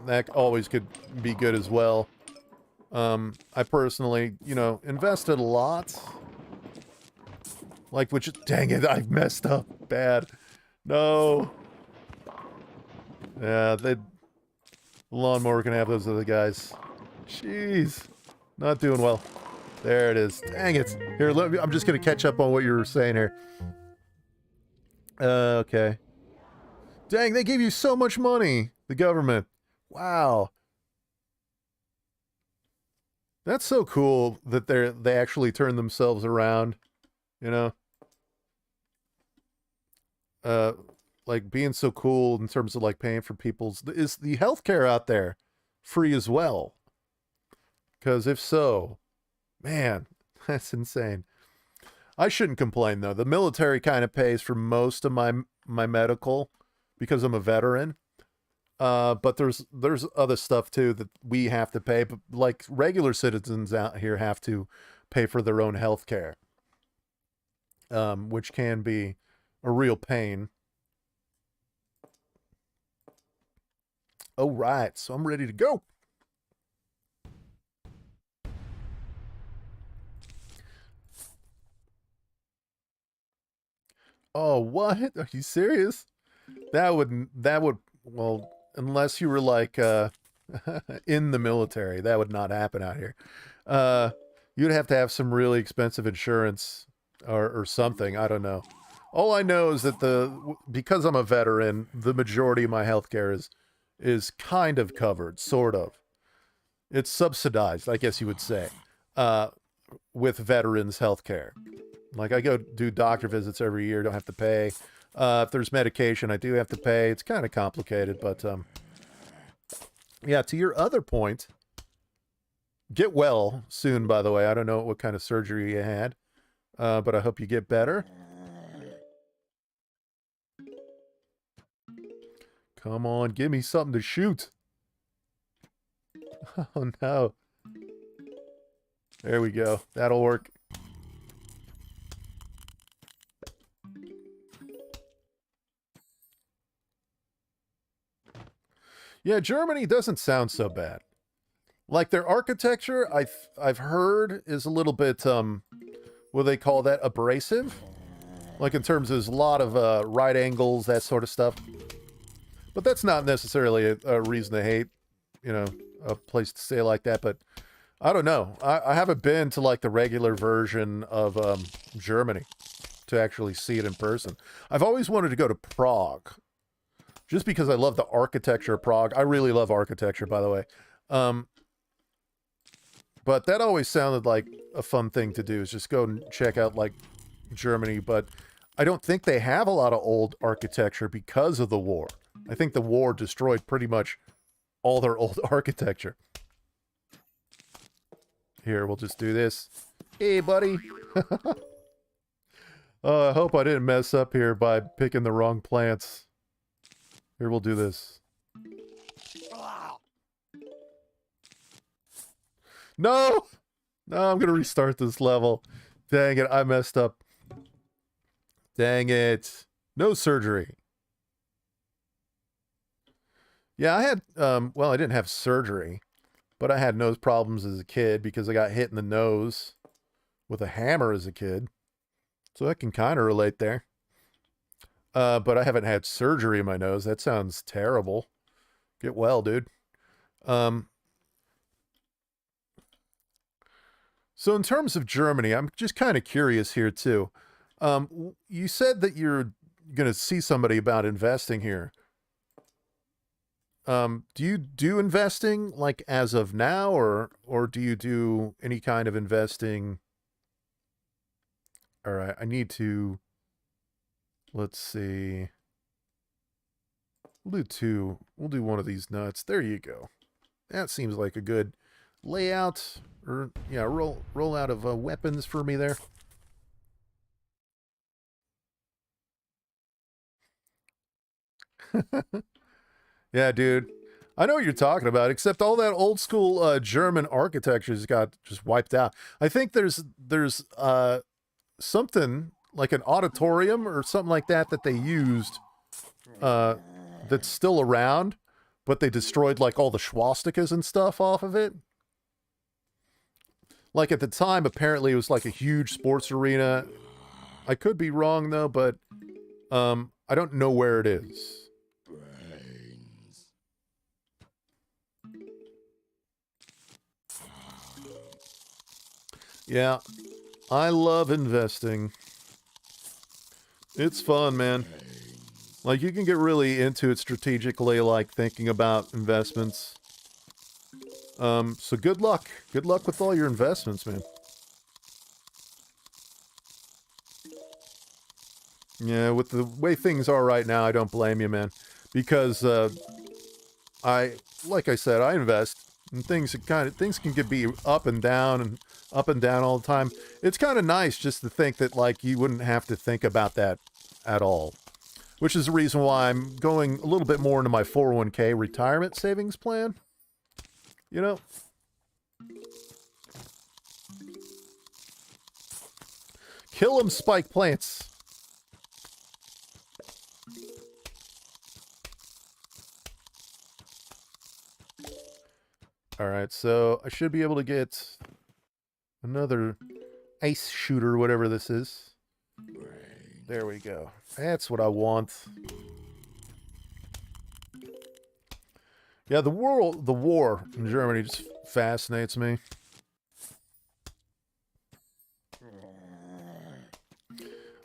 that always could be good as well. I personally, you know, invested a lot. Like, which, dang it, I messed up bad. No. Yeah, the lawnmower can have those other guys. Jeez. Not doing well. There it is. Dang it. Here, I'm just going to catch up on what you were saying here. Okay. Dang, they gave you so much money. The government. Wow. That's so cool that they actually turn themselves around, you know? Like being so cool in terms of like paying for people's... Is the healthcare out there free as well? Because if so, man, that's insane. I shouldn't complain though. The military kind of pays for most of my medical because I'm a veteran. But there's other stuff too that we have to pay. But like regular citizens out here have to pay for their own health care, which can be a real pain. All right, so I'm ready to go. Oh, what? Are you serious? That would, well, unless you were like, in the military, that would not happen out here. You'd have to have some really expensive insurance or something. I don't know. All I know is that because I'm a veteran, the majority of my healthcare is kind of covered, sort of. It's subsidized, I guess you would say, with veterans' healthcare. Like, I go do doctor visits every year, don't have to pay. If there's medication, I do have to pay. It's kind of complicated, but, yeah, to your other point, get well soon, by the way. I don't know what kind of surgery you had, but I hope you get better. Come on, give me something to shoot. Oh, no. There we go. That'll work. Yeah, Germany doesn't sound so bad. Like their architecture, I've heard is a little bit what do they call that, abrasive? Like in terms of there's a lot of right angles, that sort of stuff. But that's not necessarily a reason to hate, you know, a place to stay like that. But I don't know. I haven't been to like the regular version of Germany to actually see it in person. I've always wanted to go to Prague. Just because I love the architecture of Prague. I really love architecture, by the way. But that always sounded like a fun thing to do, is just go and check out, like, Germany. But I don't think they have a lot of old architecture because of the war. I think the war destroyed pretty much all their old architecture. Here, we'll just do this. Hey, buddy. I hope I didn't mess up here by picking the wrong plants. Here, we'll do this. No! No, I'm gonna restart this level. Dang it, I messed up. Dang it. No surgery. Yeah, I had, well, I didn't have surgery, but I had nose problems as a kid because I got hit in the nose with a hammer as a kid. So I can kind of relate there. But I haven't had surgery in my nose. That sounds terrible. Get well, dude. So in terms of Germany, I'm just kind of curious here too. You said that you're going to see somebody about investing here. Do you do investing like as of now, or do you do any kind of investing? All right, I need to, let's see. We'll do two. We'll do one of these nuts. There you go. That seems like a good layout, or yeah, roll out of weapons for me there. Yeah, dude. I know what you're talking about, except all that old school German architecture's got just wiped out. I think there's something like an auditorium or something like that that they used that's still around, but they destroyed like all the swastikas and stuff off of it. Like at the time, apparently it was like a huge sports arena. I could be wrong though, but I don't know where it is. Yeah, I love investing. It's fun, man. Like, you can get really into it strategically, like thinking about investments. So good luck. Good luck with all your investments, man. Yeah, with the way things are right now, I don't blame you, man. Because, like I said, I invest, and things can be up and down all the time. It's kind of nice just to think that, like, you wouldn't have to think about that at all. Which is the reason why I'm going a little bit more into my 401k retirement savings plan. You know? Kill 'em, spike plants. Alright, so I should be able to get another ice shooter, whatever this is. There we go. That's what I want. Yeah, the war in Germany just fascinates me.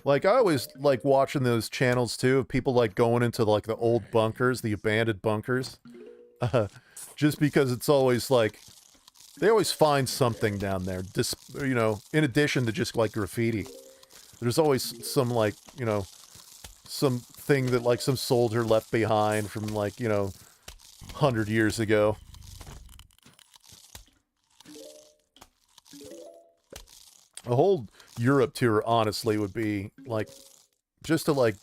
Like, I always like watching those channels too of people like going into like the old bunkers, the abandoned bunkers. Just because it's always like, they always find something down there, you know, in addition to just like graffiti. There's always some like, you know, some thing that like some soldier left behind from like, you know, 100 years ago. A whole Europe tour, honestly, would be like, just to like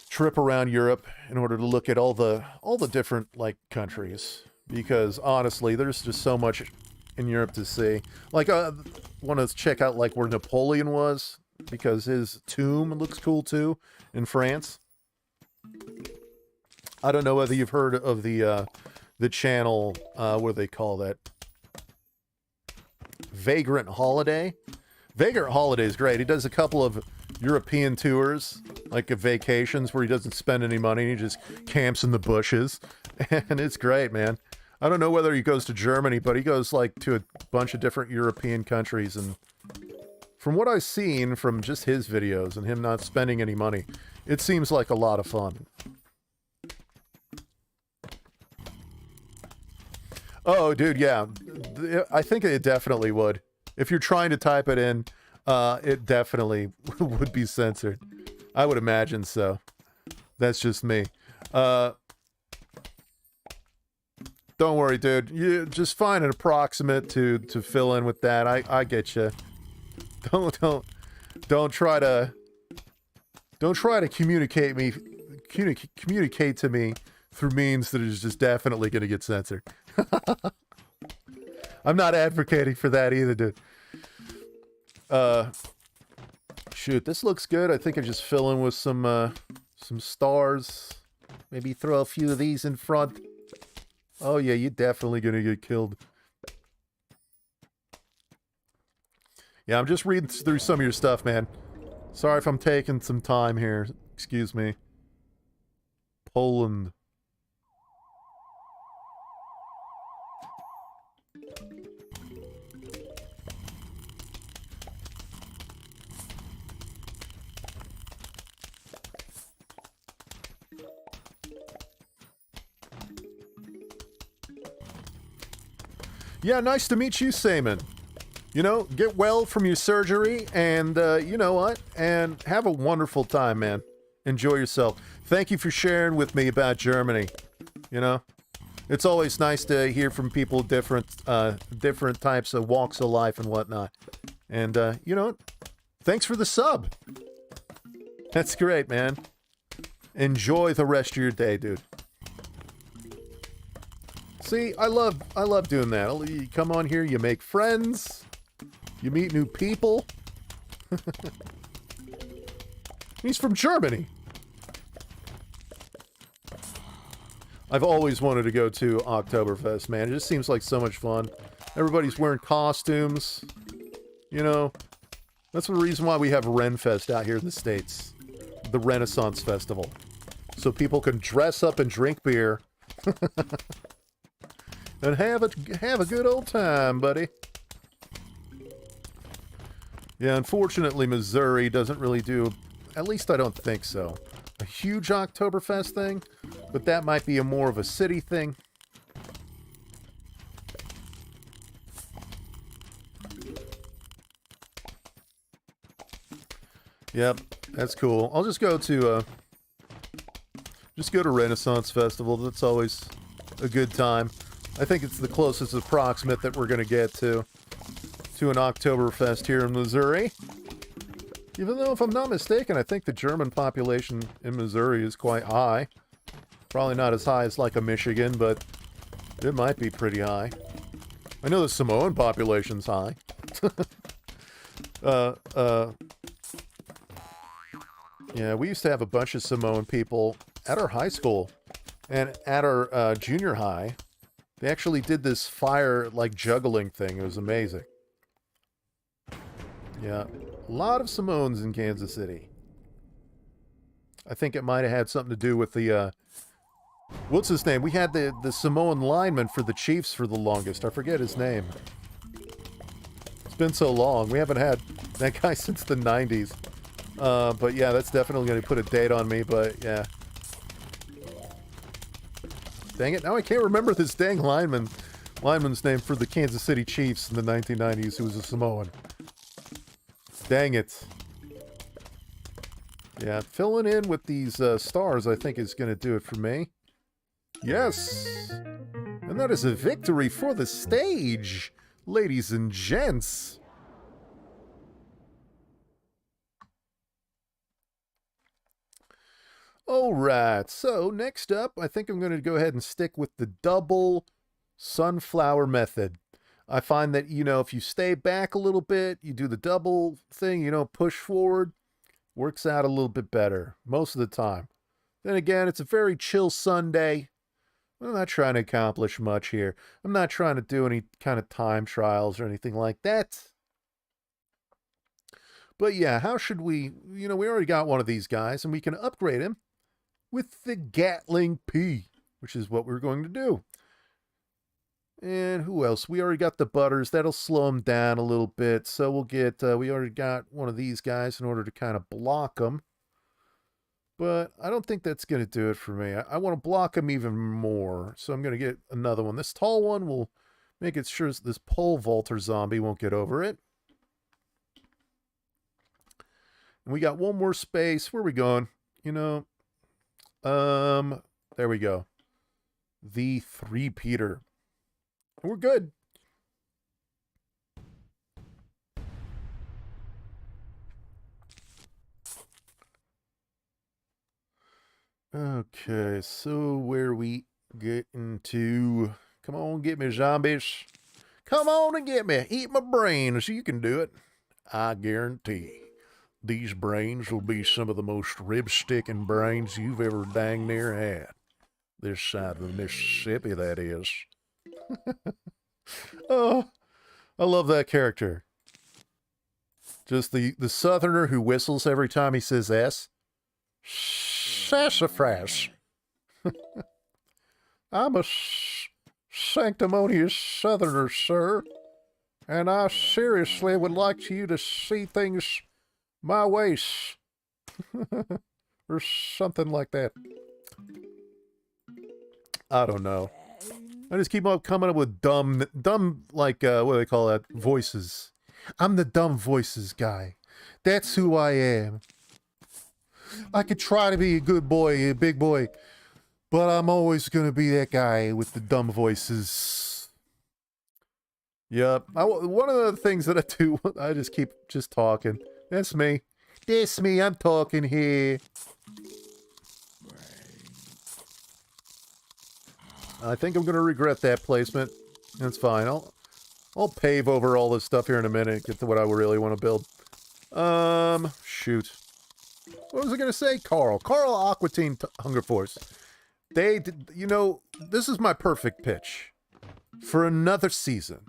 trip around Europe in order to look at all the different like countries, because honestly there's just so much in Europe to see. Like I want to check out like where Napoleon was, because his tomb looks cool too in France. I don't know whether you've heard of the channel, what do they call that? Vagrant Holiday. Vagrant Holiday is great. He does a couple of European tours, like vacations where he doesn't spend any money. He just camps in the bushes. And it's great, man. I don't know whether he goes to Germany, but he goes like to a bunch of different European countries. And from what I've seen from just his videos and him not spending any money, it seems like a lot of fun. Oh, dude, yeah. I think it definitely would. If you're trying to type it in, it definitely would be censored. I would imagine so. That's just me. Don't worry, dude. You just find an approximate to fill in with that. I get you. Don't try to communicate to me through means that is just definitely going to get censored. I'm not advocating for that either, dude. Shoot, this looks good. I think I just fill in with some stars. Maybe throw a few of these in front. Oh yeah, you're definitely gonna get killed. Yeah, I'm just reading through some of your stuff, man. Sorry if I'm taking some time here. Excuse me. Poland. Yeah, nice to meet you, Simon. You know, get well from your surgery, and you know what? And have a wonderful time, man. Enjoy yourself. Thank you for sharing with me about Germany. You know, it's always nice to hear from people different types of walks of life and whatnot. And you know what? Thanks for the sub. That's great, man. Enjoy the rest of your day, dude. See, I love doing that. You come on here, you make friends, you meet new people. He's from Germany. I've always wanted to go to Oktoberfest, man. It just seems like so much fun. Everybody's wearing costumes. You know, that's the reason why we have Renfest out here in the States. The Renaissance Festival. So people can dress up and drink beer. And have a good old time, buddy. Yeah, unfortunately, Missouri doesn't really do, at least I don't think so, a huge Oktoberfest thing, but that might be more of a city thing. Yep, that's cool. I'll just go to Renaissance Festival. That's always a good time. I think it's the closest approximate that we're going to get to an Oktoberfest here in Missouri. Even though, if I'm not mistaken, I think the German population in Missouri is quite high. Probably not as high as like a Michigan, but it might be pretty high. I know the Samoan population's high. Yeah, we used to have a bunch of Samoan people at our high school and at our junior high. They actually did this fire, like, juggling thing. It was amazing. Yeah, a lot of Samoans in Kansas City. I think it might have had something to do with the, what's his name? We had the Samoan lineman for the Chiefs for the longest. I forget his name. It's been so long. We haven't had that guy since the 90s. But yeah, that's definitely going to put a date on me, but yeah. Dang it, now I can't remember this dang lineman's name for the Kansas City Chiefs in the 1990s who was a Samoan. Dang it. Yeah, filling in with these stars I think is going to do it for me. Yes! And that is a victory for the stage, ladies and gents. Alright, so next up, I think I'm going to go ahead and stick with the double sunflower method. I find that, you know, if you stay back a little bit, you do the double thing, you don't push forward, works out a little bit better, most of the time. Then again, it's a very chill Sunday. I'm not trying to accomplish much here. I'm not trying to do any kind of time trials or anything like that. But yeah, how should we, you know, we already got one of these guys, and we can upgrade him with the Gatling P, which is what we're going to do. And who else? We already got the Butters. That'll slow him down a little bit. So we'll get, we already got one of these guys in order to kind of block them. But I don't think that's going to do it for me. I want to block him even more. So I'm going to get another one. This tall one will make it sure this pole vaulter zombie won't get over it. And we got one more space. Where are we going? You know, there we go. The 3-peater. We're good. Okay, so where we getting to? Come on, get me, zombies. Come on and get me. Eat my brains. You can do it. I guarantee. These brains will be some of the most rib-sticking brains you've ever dang near had. This side of the Mississippi, that is. Oh, I love that character. Just the southerner who whistles every time he says S. Sassafras. I'm a sanctimonious southerner, sir. And I seriously would like you to see things my ways. Or something like that. I don't know. I just keep on coming up with dumb, like, what do they call that? Voices. I'm the dumb voices guy. That's who I am. I could try to be a good boy, a big boy, but I'm always going to be that guy with the dumb voices. Yep. One of the things that I do, I just keep just talking. That's me. That's me. I'm talking here. I think I'm going to regret that placement. That's fine. I'll pave over all this stuff here in a minute, get to what I really want to build. Shoot. What was I going to say? Carl Aqua Teen Hunger Force. They did, you know, this is my perfect pitch for another season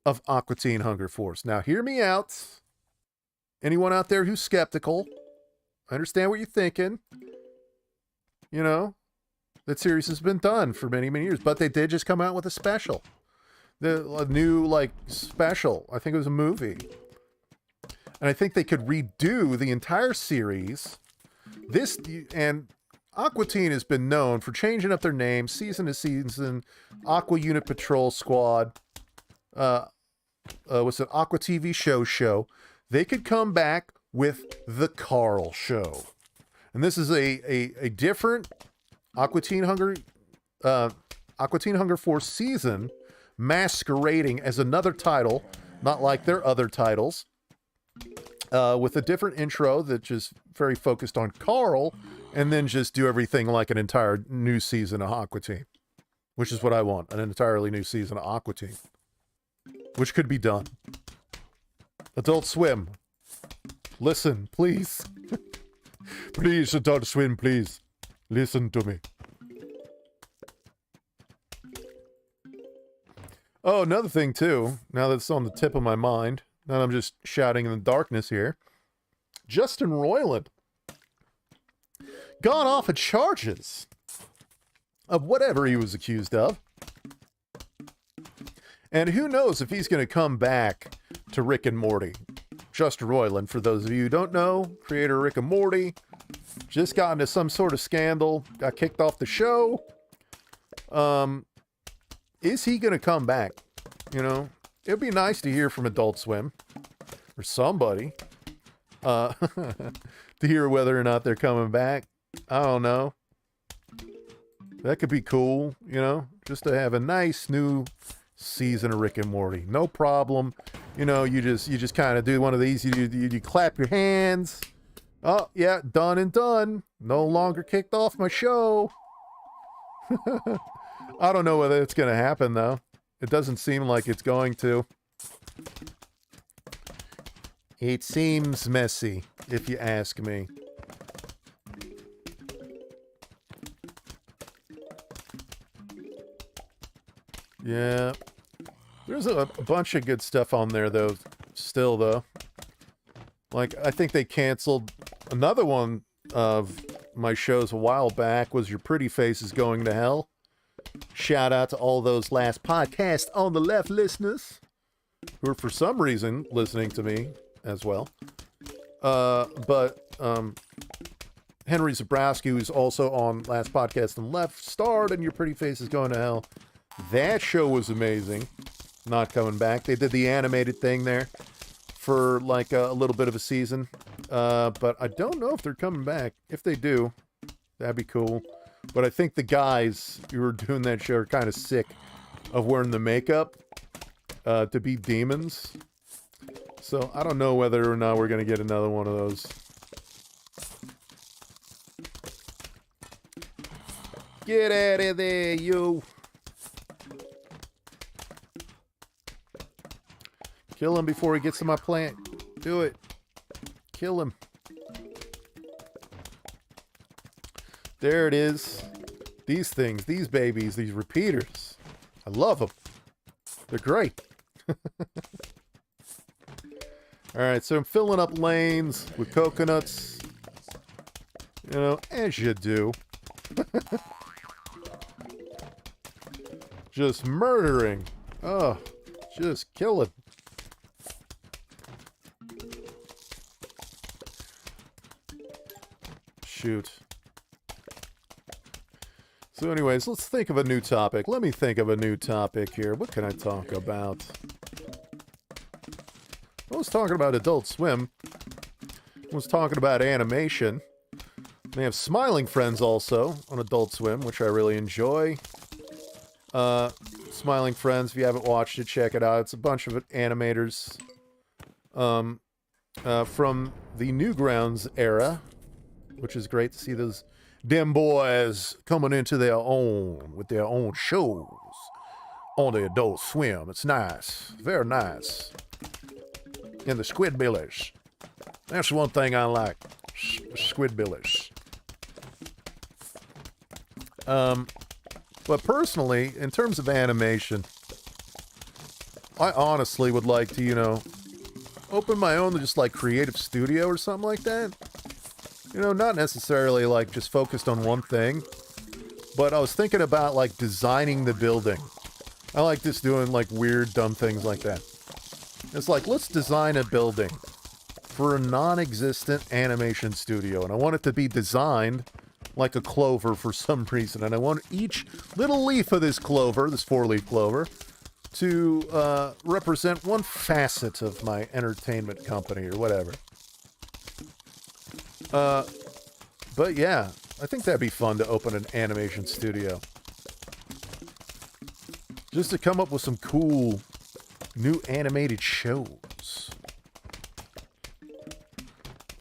of Aqua Teen Hunger Force. Now, hear me out. Anyone out there who's skeptical, I understand what you're thinking. You know, that series has been done for many, many years, but they did just come out with a special. A new, like, special. I think it was a movie. And I think they could redo the entire series. And Aqua Teen has been known for changing up their name season to season. Aqua Unit Patrol Squad. Was it Aqua TV show? They could come back with the Carl Show. And this is a different Aqua Teen Hunger Force season masquerading as another title, not like their other titles, with a different intro that's just very focused on Carl, and then just do everything like an entire new season of Aqua Teen, which is what I want, an entirely new season of Aqua Teen, which could be done. Adult Swim, listen, please. Please, Adult Swim, please. Listen to me. Oh, another thing, too, now that it's on the tip of my mind, now I'm just shouting in the darkness here. Justin Roiland got off of charges of whatever he was accused of. And who knows if he's going to come back to Rick and Morty. Justin Roiland, for those of you who don't know, creator of Rick and Morty, just got into some sort of scandal, got kicked off the show. Is he going to come back? You know, it'd be nice to hear from Adult Swim or somebody to hear whether or not they're coming back. I don't know. That could be cool, you know, just to have a nice new season of Rick and Morty. No problem. You know, you just kind of do one of these. You clap your hands. Oh, yeah, done and done. No longer kicked off my show. I don't know whether it's going to happen, though. It doesn't seem like it's going to. It seems messy, if you ask me. Yeah. There's a bunch of good stuff on there, though. Still, though. Like, I think they canceled another one of my shows a while back was Your Pretty Face is Going to Hell. Shout out to all those last podcast on the left listeners who are for some reason listening to me as well. But Henry Zabrowski, who's also on last podcast on the left, starred in Your Pretty Face is Going to Hell. That show was amazing. Not coming back. They did the animated thing there for like a little bit of a season. But I don't know if they're coming back. If they do, that'd be cool. But I think the guys who were doing that show are kind of sick of wearing the makeup to be demons. So I don't know whether or not we're going to get another one of those. Get out of there, you. Kill him before he gets to my plant. Do it. Kill him. There it is. These things, these babies, these repeaters. I love them. They're great. Alright, so I'm filling up lanes with coconuts. You know, as you do. Just murdering. Oh, just killing. Shoot. So anyways, let's think of a new topic. Let me think of a new topic here. What can I talk about? I was talking about Adult Swim. I was talking about animation. They have Smiling Friends also on Adult Swim, which I really enjoy. Smiling Friends, if you haven't watched it, check it out. It's a bunch of animators from the Newgrounds era, which is great to see those Them boys coming into their own with their own shows on the Adult Swim. It's nice. Very nice. And the Squidbillies. That's one thing I like. Squidbillies. But personally, in terms of animation, I honestly would like to, you know, open my own just like creative studio or something like that. You know, not necessarily like just focused on one thing, but I was thinking about like designing the building. I like just doing like weird, dumb things like that. It's like, let's design a building for a non-existent animation studio. And I want it to be designed like a clover for some reason. And I want each little leaf of this clover, this 4-leaf clover, to represent one facet of my entertainment company or whatever. But yeah, I think that'd be fun to open an animation studio. Just to come up with some cool new animated shows.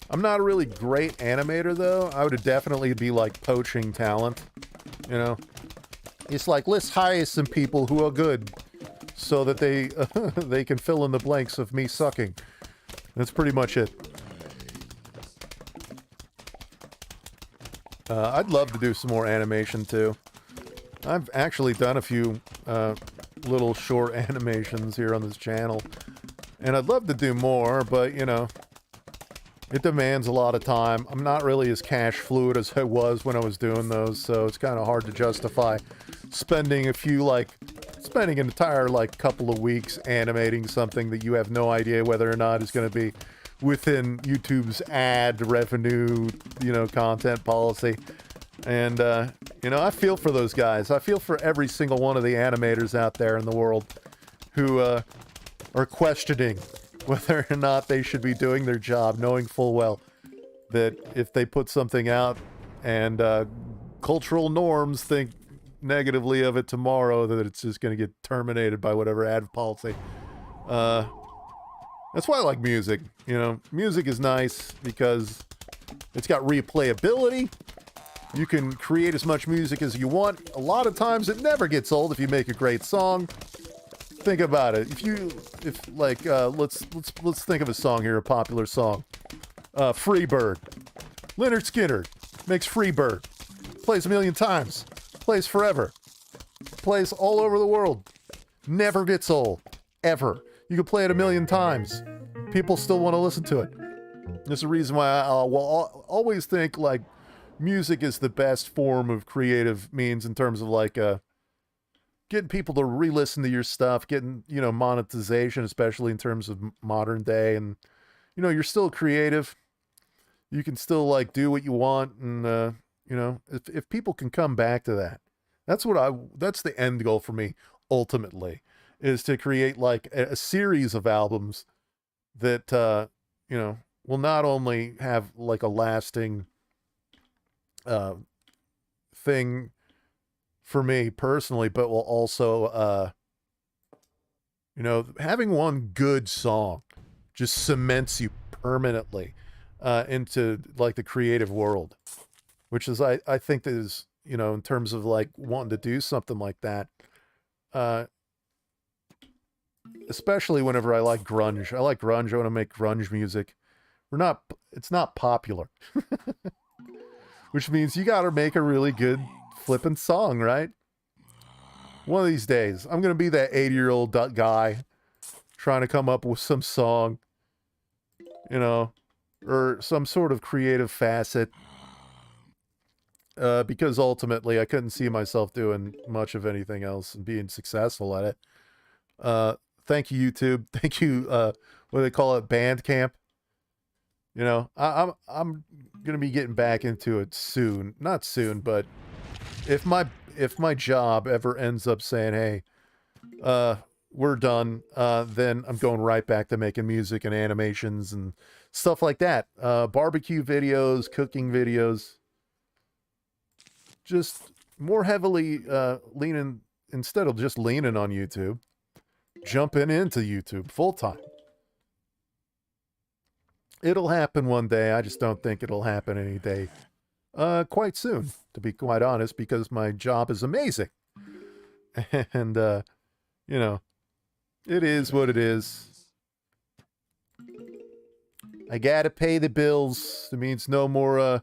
I'm not a really great animator, though. I would definitely be, like, poaching talent, you know? It's like, let's hire some people who are good so that they, they can fill in the blanks of me sucking. That's pretty much it. I'd love to do some more animation, too. I've actually done a few little short animations here on this channel. And I'd love to do more, but, you know, it demands a lot of time. I'm not really as cash fluid as I was when I was doing those, so it's kind of hard to justify spending an entire, like, couple of weeks animating something that you have no idea whether or not is going to be within YouTube's ad revenue, you know, content policy. And, you know, I feel for those guys. I feel for every single one of the animators out there in the world who are questioning whether or not they should be doing their job, knowing full well that if they put something out and cultural norms think negatively of it tomorrow, that it's just going to get terminated by whatever ad policy. That's why I like music. You know, music is nice because it's got replayability. You can create as much music as you want. A lot of times it never gets old if you make a great song. Think about it. Let's think of a song here, a popular song. Freebird. Lynyrd Skynyrd makes Freebird. Plays a million times. Plays forever. Plays all over the world. Never gets old. Ever. You can play it a million times. People still want to listen to it. There's a reason why I will always think, like, music is the best form of creative means in terms of, like, getting people to re-listen to your stuff, getting, you know, monetization, especially in terms of modern day. And, you know, you're still creative. You can still, like, do what you want. And, you know, if people can come back to that, that's the end goal for me, ultimately, is to create, like, a series of albums that, you know, will not only have, like, a lasting thing for me personally, but will also, you know, having one good song just cements you permanently into, like, the creative world, which is, I think that is, you know, in terms of, like, wanting to do something like that, especially whenever I like grunge. I like grunge. I want to make grunge music. It's not popular. Which means you gotta make a really good flippin' song, right? One of these days, I'm gonna be that 80-year-old guy trying to come up with some song, you know, or some sort of creative facet. Because ultimately, I couldn't see myself doing much of anything else and being successful at it. Thank you, YouTube. Thank you, what do they call it? Bandcamp. You know, I'm gonna be getting back into it soon. Not soon, but if my job ever ends up saying, "Hey, we're done," then I'm going right back to making music and animations and stuff like that. Barbecue videos, cooking videos. Just more heavily leaning, instead of just leaning on YouTube, jumping into YouTube full time. It'll happen one day. I just don't think it'll happen any day quite soon, to be quite honest, because my job is amazing. And, you know, it is what it is. I gotta pay the bills. It means no more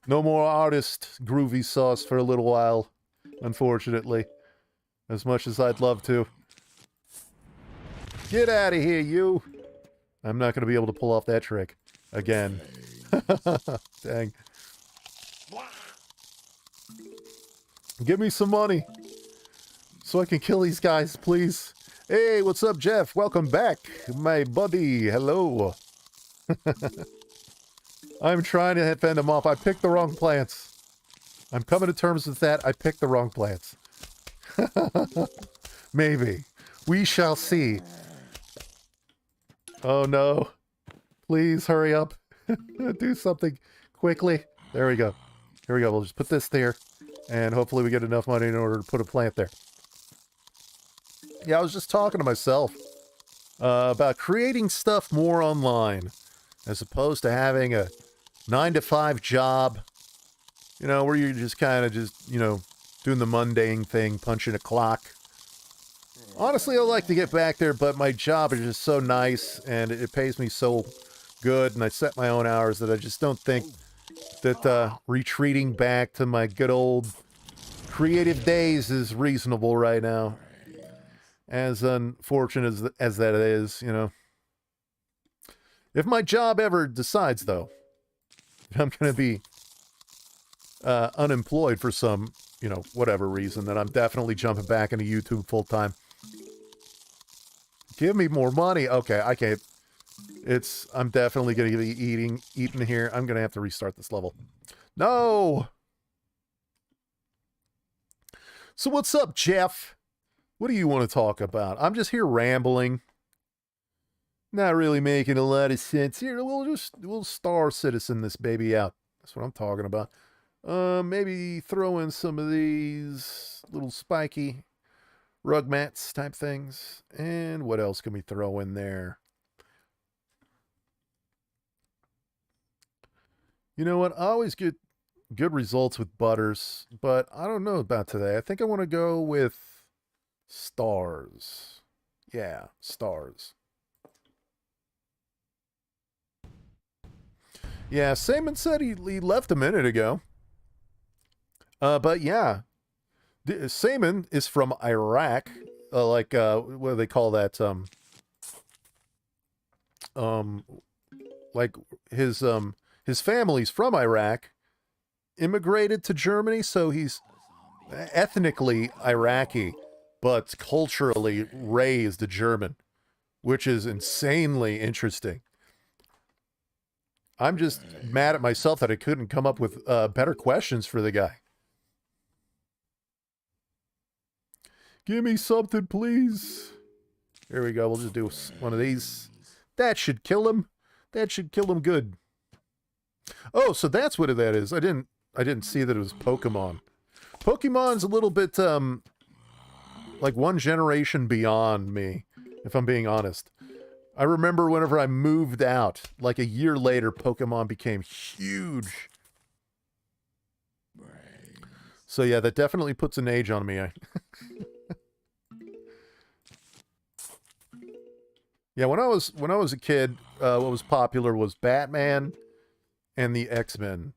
artist groovy sauce for a little while, unfortunately. As much as I'd love to. Get out of here, you! I'm not gonna be able to pull off that trick. Again. Dang. Give me some money. So I can kill these guys, please. Hey, what's up, Jeff? Welcome back, my buddy. Hello. I'm trying to fend them off. I picked the wrong plants. I'm coming to terms with that. I picked the wrong plants. Maybe. We shall see. Oh, no. Please hurry up. Do something quickly. There we go. Here we go. We'll just put this there. And hopefully we get enough money in order to put a plant there. Yeah, I was just talking to myself about creating stuff more online as opposed to having a 9-to-5 job, you know, where you're just kind of just, you know, doing the mundane thing, punching a clock. Honestly, I'd like to get back there, but my job is just so nice and it pays me so good, and I set my own hours that I just don't think that retreating back to my good old creative days is reasonable right now. As unfortunate as that is, you know. If my job ever decides, though, I'm going to be unemployed for some, you know, whatever reason, then I'm definitely jumping back into YouTube full-time. Give me more money. Okay, I can't. I'm definitely going to be eating here. I'm going to have to restart this level. No! So what's up, Jeff? What do you want to talk about? I'm just here rambling. Not really making a lot of sense here. We'll Star Citizen this baby out. That's what I'm talking about. Maybe throw in some of these little spiky rug mats type things. And what else can we throw in there? You know what? I always get good results with butters, but I don't know about today. I think I want to go with stars. Yeah, stars. Yeah, Seaman said he left a minute ago. But yeah, Seaman is from Iraq. What do they call that? Like his family's from Iraq, immigrated to Germany, so he's ethnically Iraqi, but culturally raised a German, which is insanely interesting. I'm just mad at myself that I couldn't come up with better questions for the guy. Give me something, please. Here we go. We'll just do one of these. That should kill him. That should kill him good. Oh, so that's what that is. I didn't see that it was Pokemon. Pokemon's a little bit like one generation beyond me, if I'm being honest. I remember whenever I moved out, like a year later, Pokemon became huge. So yeah, that definitely puts an age on me. Yeah, when I was a kid, what was popular was Batman and the X-Men.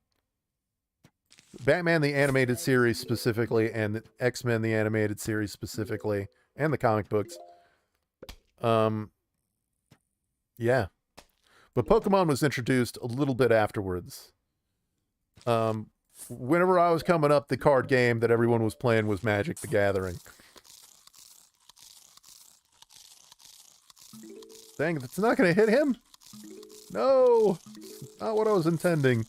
Batman the animated series specifically, and X-Men the animated series specifically, and the comic books. Yeah. But Pokemon was introduced a little bit afterwards. Whenever I was coming up, the card game that everyone was playing was Magic the Gathering. Dang, it's not going to hit him? No! Not what I was intending.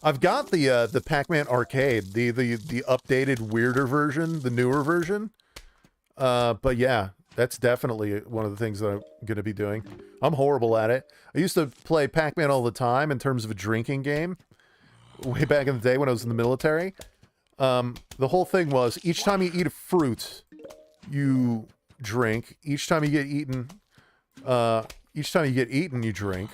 I've got the Pac-Man arcade, the updated, weirder version, the newer version. But yeah, that's definitely one of the things that I'm going to be doing. I'm horrible at it. I used to play Pac-Man all the time in terms of a drinking game. Way back in the day when I was in the military. The whole thing was, each time you eat a fruit, you drink. Each time you get eaten, you drink.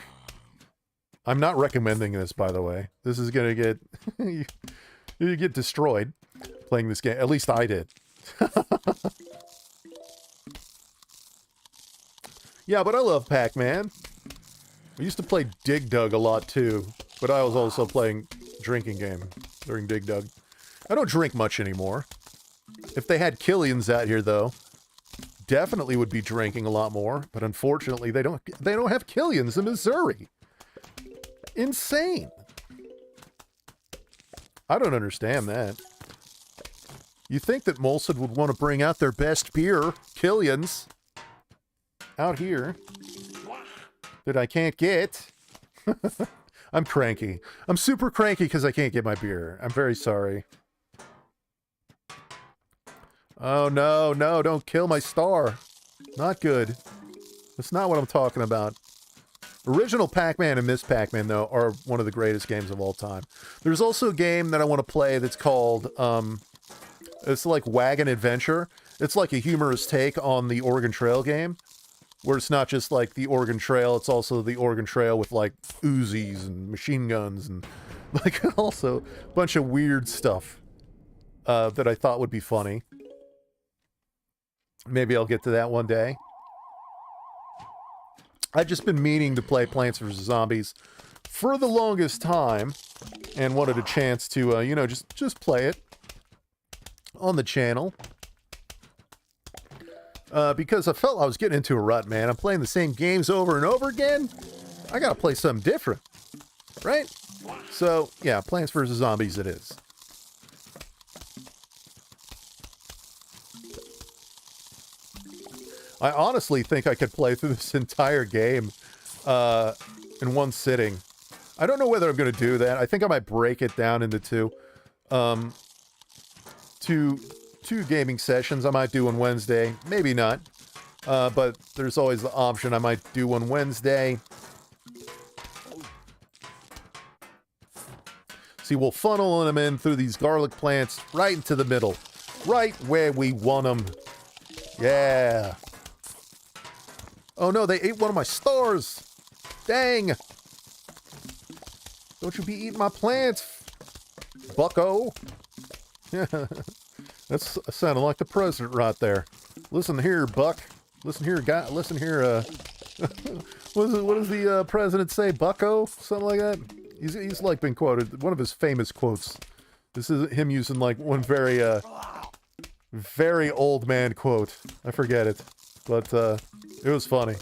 I'm not recommending this, by the way. This is gonna get you get destroyed playing this game. At least I did. Yeah, but I love Pac-Man. I used to play Dig Dug a lot too, but I was also playing drinking game during Dig Dug. I don't drink much anymore. If they had Killians out here, though, definitely would be drinking a lot more. But unfortunately, they don't have Killians in Missouri. Insane. I don't understand that. You think that Molson would want to bring out their best beer, Killians, out here that I can't get. I'm cranky. I'm super cranky because I can't get my beer. I'm very sorry. Oh, no, no, don't kill my star. Not good. That's not what I'm talking about. Original Pac-Man and Miss Pac-Man, though, are one of the greatest games of all time. There's also a game that I want to play that's called, it's like Wagon Adventure. It's like a humorous take on the Oregon Trail game, where it's not just like the Oregon Trail, it's also the Oregon Trail with like Uzis and machine guns and like also a bunch of weird stuff that I thought would be funny. Maybe I'll get to that one day. I've just been meaning to play Plants vs. Zombies for the longest time and wanted a chance to, you know, just play it on the channel. Because I felt I was getting into a rut, man. I'm playing the same games over and over again. I gotta play something different, right? So, yeah, Plants vs. Zombies it is. I honestly think I could play through this entire game in one sitting. I don't know whether I'm going to do that. I think I might break it down into two gaming sessions. I might do one Wednesday, maybe not. But there's always the option I might do one Wednesday. See, we'll funnel them in through these garlic plants right into the middle. Right where we want them. Yeah. Oh no, they ate one of my stars. Dang. Don't you be eating my plants, bucko. That's sounding like the president right there. Listen here, Buck. Listen here, guy. Listen here, what does the president say, bucko? Something like that? He's like been quoted. One of his famous quotes. This is him using like one very old man quote. I forget it. But, it was funny.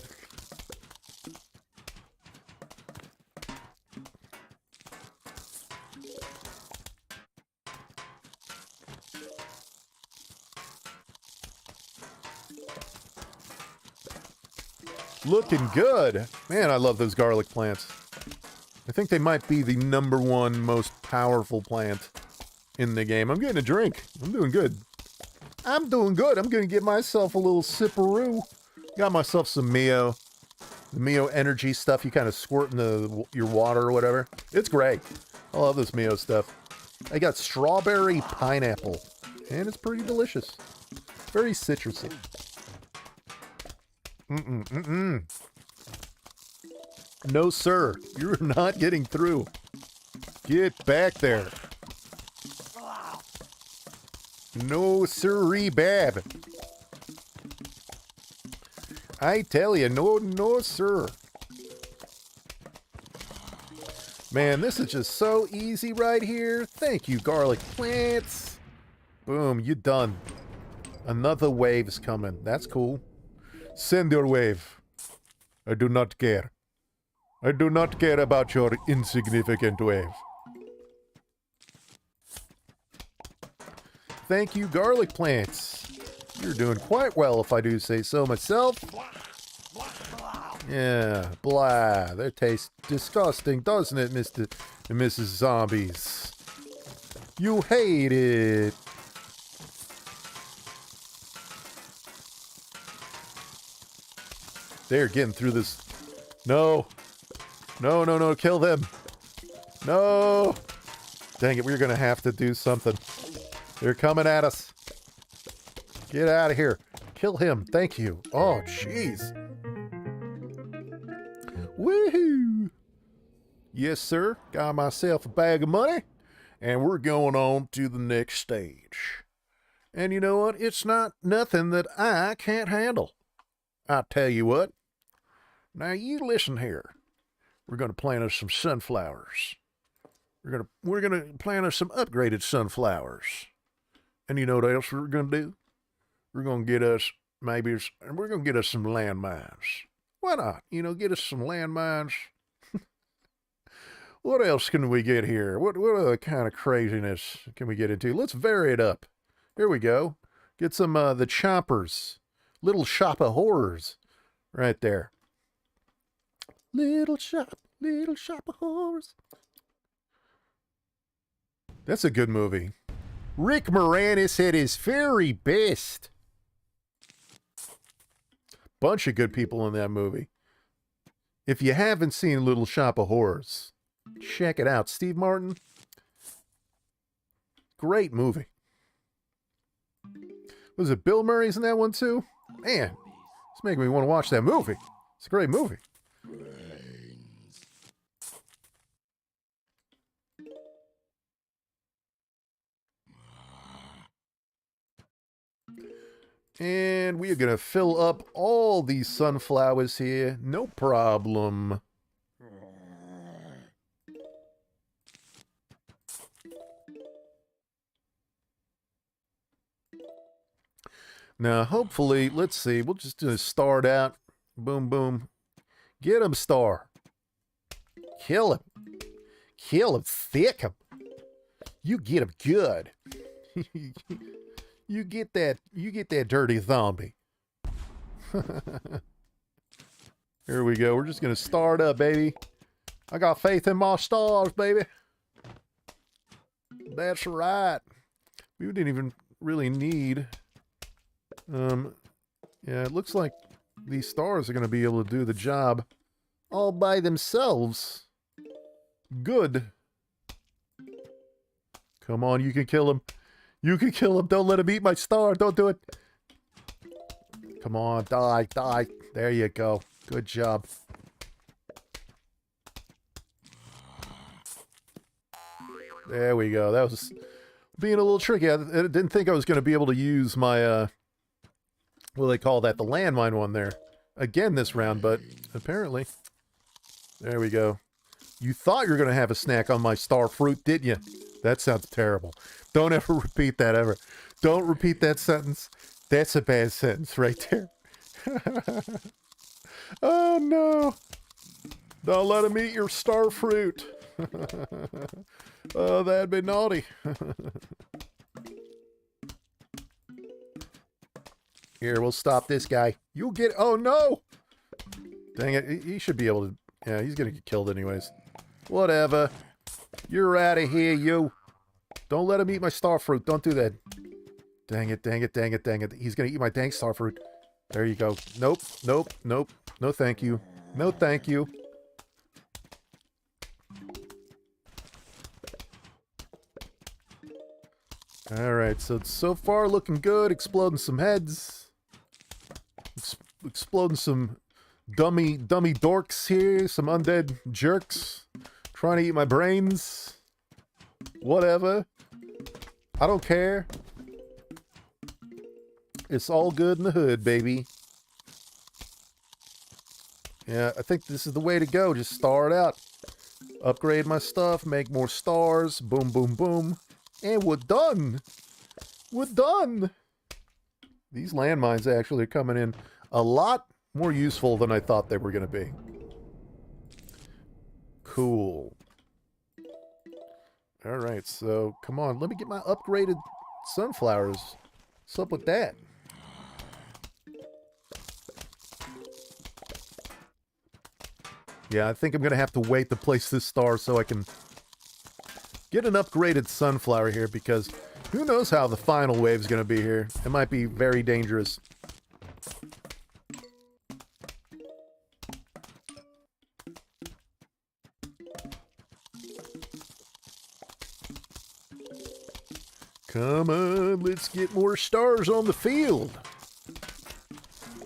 Looking good. Man, I love those garlic plants. I think they might be the #1 most powerful plant in the game. I'm getting a drink. I'm doing good. I'm doing good. I'm going to get myself a little sipperoo. Got myself some Mio. The Mio energy stuff you kind of squirt into your water or whatever. It's great. I love this Mio stuff. I got strawberry pineapple. And it's pretty delicious. Very citrusy. No, sir. You're not getting through. Get back there. No, sirree, bab. I tell you, no, sir. Man, this is just so easy right here. Thank you, garlic plants. Boom, you done. Another wave's coming. That's cool. Send your wave. I do not care. I do not care about your insignificant wave. Thank you, garlic plants. You're doing quite well, if I do say so myself. Yeah, blah. That tastes disgusting, doesn't it, Mr. and Mrs. Zombies? You hate it. They're getting through this. No. No, no, no, kill them. No. Dang it, we're going to have to do something. They're coming at us. Get out of here. Kill him. Thank you. Oh, jeez. Woohoo. Yes, sir. Got myself a bag of money, and we're going on to the next stage. And you know what? It's not nothing that I can't handle. I tell you what. Now you listen here. We're going to plant us some sunflowers. We're gonna plant us some upgraded sunflowers. And you know what else we're gonna do? We're gonna get us we're gonna get us some landmines. Why not? You know, get us some landmines. What else can we get here? What other kind of craziness can we get into? Let's vary it up. Here we go. Get some the choppers. Little shop of horrors. Right there. Little shop of horrors. That's a good movie. Rick Moranis at his very best. Bunch of good people in that movie. If you haven't seen Little Shop of Horrors, check it out. Steve Martin. Great movie. Was it Bill Murray's in that one too? Man, it's making me want to watch that movie. It's a great movie. And we are going to fill up all these sunflowers here. No problem. Now, hopefully, let's see. We'll just do a start out. Boom, boom. Get him, Star. Kill him. Kill him. Thick him. You get him good. You get that dirty zombie. Here we go. We're just going to start up, baby. I got faith in my stars, baby. That's right. We didn't even really need... yeah, it looks like these stars are going to be able to do the job all by themselves. Good. Come on, you can kill him. You can kill him. Don't let him eat my star. Don't do it. Come on, die, die. There you go. Good job. There we go. That was being a little tricky. I didn't think I was going to be able to use my, what do they call that? The landmine one there. Again this round, but apparently. There we go. You thought you were going to have a snack on my star fruit, didn't you? That sounds terrible. Don't ever repeat that ever. Don't repeat that sentence. That's a bad sentence right there. Oh no. Don't let him eat your star fruit. Oh, that'd be naughty. Here, we'll stop this guy. You'll get... Oh no! Dang it. He should be able to... Yeah, he's gonna get killed anyways. Whatever. You're out of here, you. Don't let him eat my star fruit. Don't do that. Dang it, dang it, dang it, dang it. He's going to eat my dang star fruit. There you go. Nope, nope, nope. No thank you. No thank you. Alright, so far looking good. Exploding some heads. Exploding some dummy dorks here. Some undead jerks. Trying to eat my brains. Whatever. I don't care. It's all good in the hood, baby. Yeah, I think this is the way to go. Just star it out. Upgrade my stuff. Make more stars. Boom, boom, boom. And we're done. We're done. These landmines actually are coming in a lot more useful than I thought they were going to be. Cool. Alright, so come on. Let me get my upgraded sunflowers. What's up with that? Yeah, I think I'm going to have to wait to place this star so I can get an upgraded sunflower here, because who knows how the final wave's going to be here. It might be very dangerous. Come on, let's get more stars on the field.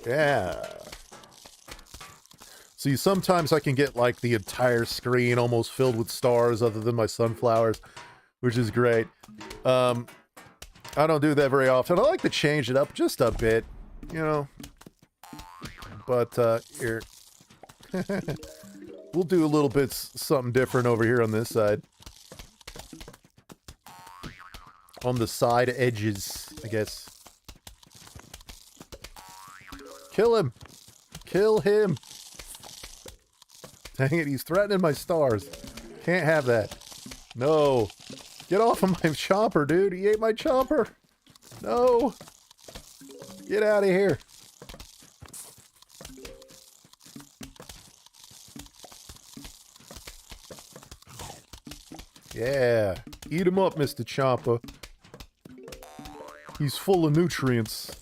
Yeah. See, sometimes I can get like the entire screen almost filled with stars other than my sunflowers, which is great. I don't do that very often. I like to change it up just a bit, you know. But, here. We'll do a little bit something different over here on this side. On the side edges, I guess. Kill him! Kill him! Dang it, he's threatening my stars. Can't have that. No. Get off of my chomper, dude. He ate my chomper. No. Get out of here. Yeah. Eat him up, Mr. Chomper. He's full of nutrients.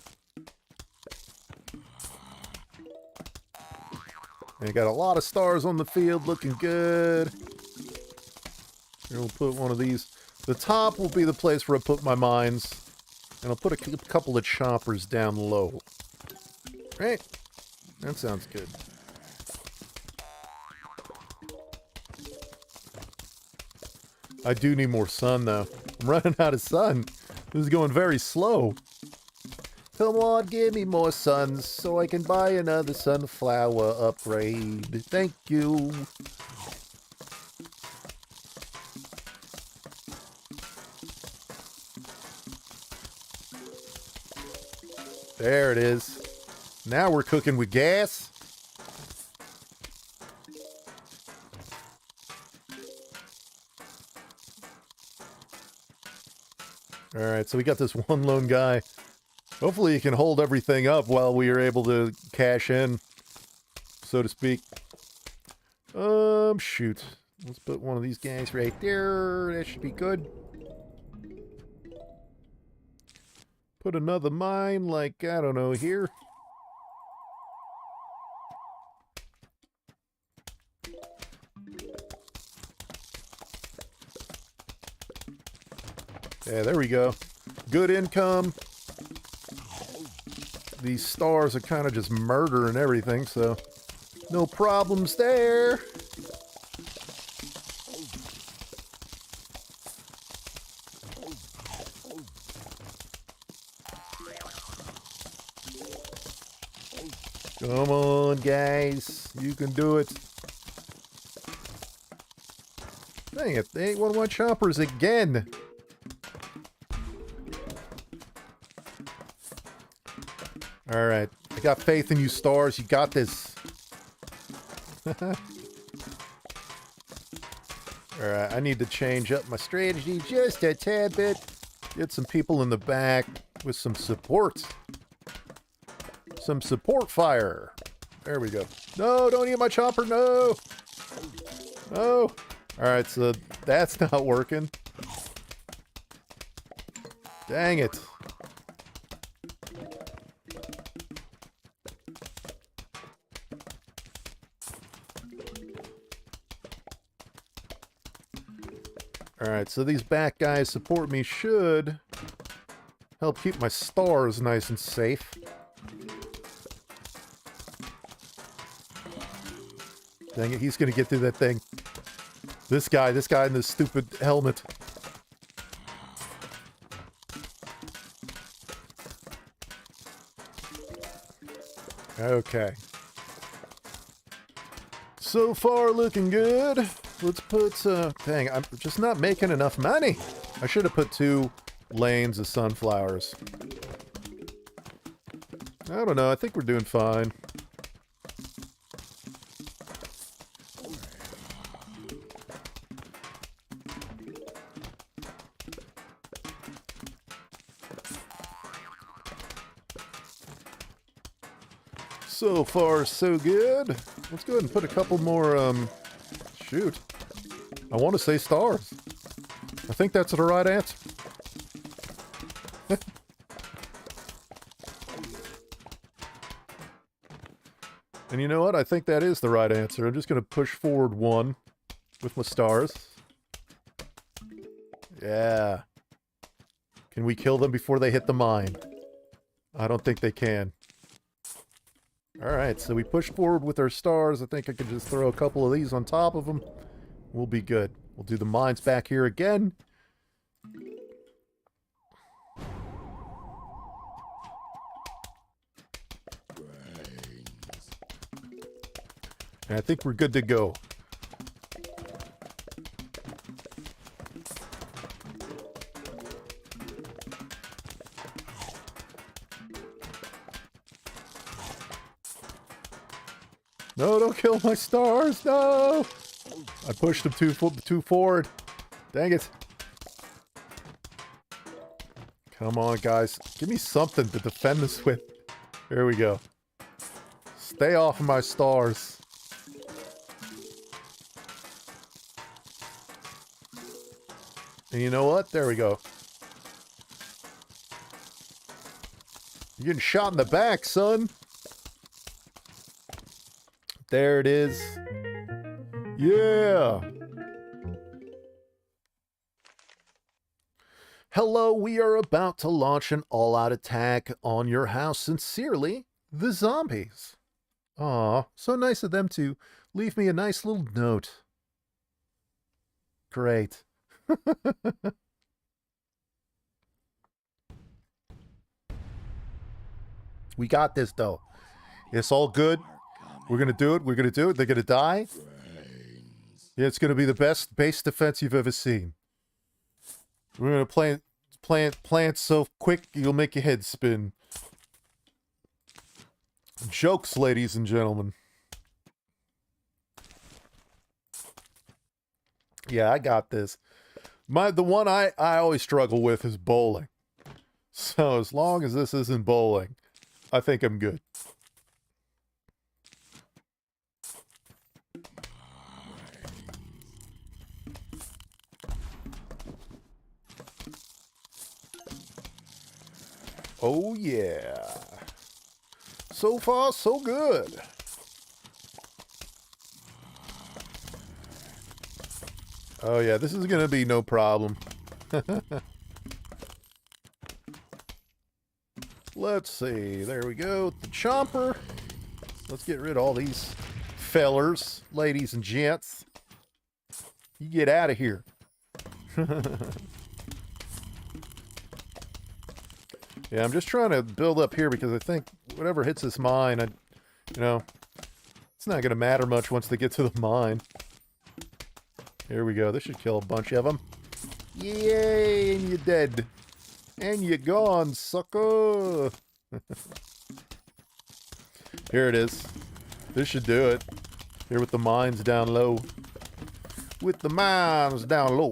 And got a lot of stars on the field, looking good. We'll put one of these. The top will be the place where I put my mines. And I'll put a couple of choppers down low. Right? That sounds good. I do need more sun, though. I'm running out of sun. This is going very slow. Come on, give me more suns so I can buy another sunflower upgrade. Thank you. There it is. Now we're cooking with gas. Alright, so we got this one lone guy. Hopefully he can hold everything up while we are able to cash in, so to speak. Shoot. Let's put one of these guys right there. That should be good. Put another mine, like, I don't know, here. Yeah, there we go. Good income. These stars are kind of just murdering everything, so no problems there. Come on, guys. You can do it. Dang it, they ate one of my choppers again. Alright, I got faith in you, stars. You got this. Alright, I need to change up my strategy just a tad bit. Get some people in the back with some support. Some support fire. There we go. No, don't eat my chopper, no! No! Alright, so that's not working. Dang it. Alright, so these back guys support me should help keep my stars nice and safe. Dang it, he's gonna get through that thing. This guy in this stupid helmet. Okay. So far looking good. Let's put, dang, I'm just not making enough money. I should have put 2 lanes of sunflowers. I don't know, I think we're doing fine. So far, so good. Let's go ahead and put a couple more, shoot. I want to say stars. I think that's the right answer. And you know what? I think that is the right answer. I'm just going to push forward 1 with my stars. Yeah. Can we kill them before they hit the mine? I don't think they can. Alright, so we push forward with our stars. I think I can just throw a couple of these on top of them. We'll be good. We'll do the mines back here again. And I think we're good to go. No, don't kill my stars. No! I pushed them too forward. Dang it. Come on, guys. Give me something to defend this with. Here we go. Stay off of my stars. And you know what? There we go. You're getting shot in the back, son. There it is. Yeah. Hello, we are about to launch an all-out attack on your house. Sincerely, the zombies. Aw, so nice of them to leave me a nice little note. Great. We got this, though. It's all good. We're going to do it. We're going to do it. They're going to die. Yeah, it's going to be the best base defense you've ever seen. We're going to plant so quick you'll make your head spin. Jokes, ladies and gentlemen. Yeah, I got this. The one I always struggle with is bowling. So as long as this isn't bowling, I think I'm good. Oh yeah. So far, so good. Oh yeah, this is gonna be no problem. Let's see, there we go, the chomper. Let's get rid of all these fellers, ladies and gents. You get out of here. Yeah, I'm just trying to build up here because I think whatever hits this mine, it's not going to matter much once they get to the mine. Here we go. This should kill a bunch of them. Yay, and you're dead. And you're gone, sucker. Here it is. This should do it. Here with the mines down low. With the mines down low.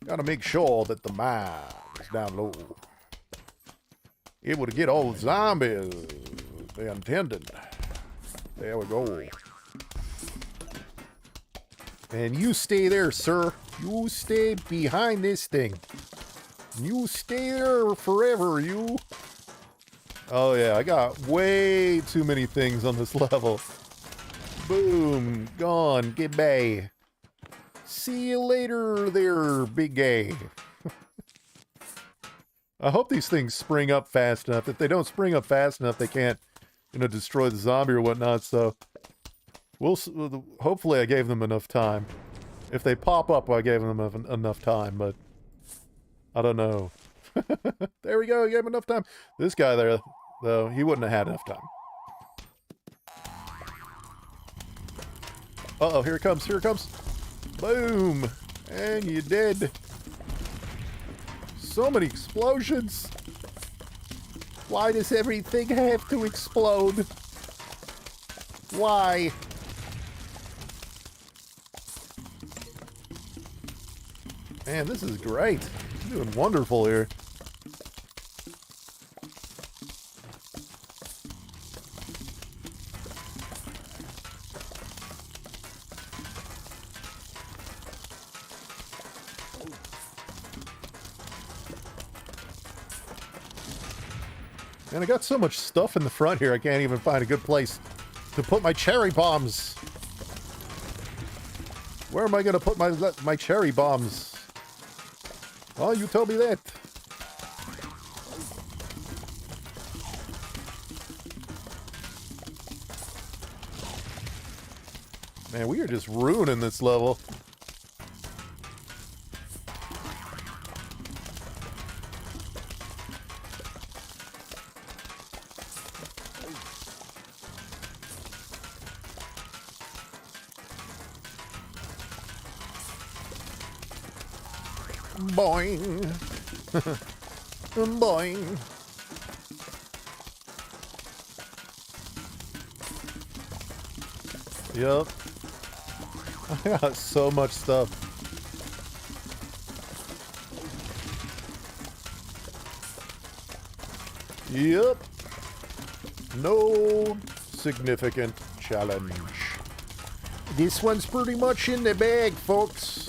Gotta make sure that the mine is down low. Able to get all the zombies they intended. There we go. And you stay there, sir. You stay behind this thing. You stay there forever, you. Oh yeah, I got way too many things on this level. Boom. Gone. Goodbye. See you later there, big gay. I hope these things spring up fast enough. If they don't spring up fast enough, they can't, destroy the zombie or whatnot. So, hopefully I gave them enough time. If they pop up, I gave them enough time, but I don't know. There we go, I gave him enough time. This guy there, though, he wouldn't have had enough time. Uh-oh, here it comes, here it comes. Boom! And you're dead. So many explosions. Why does everything have to explode? Why? Man, this is great. You're doing wonderful here. And I got so much stuff in the front here, I can't even find a good place to put my cherry bombs. Where am I going to put my cherry bombs? Oh, you tell me that. Man, we are just ruining this level. Boing. Boing. Yep. I got so much stuff. Yep. No significant challenge. This one's pretty much in the bag, folks.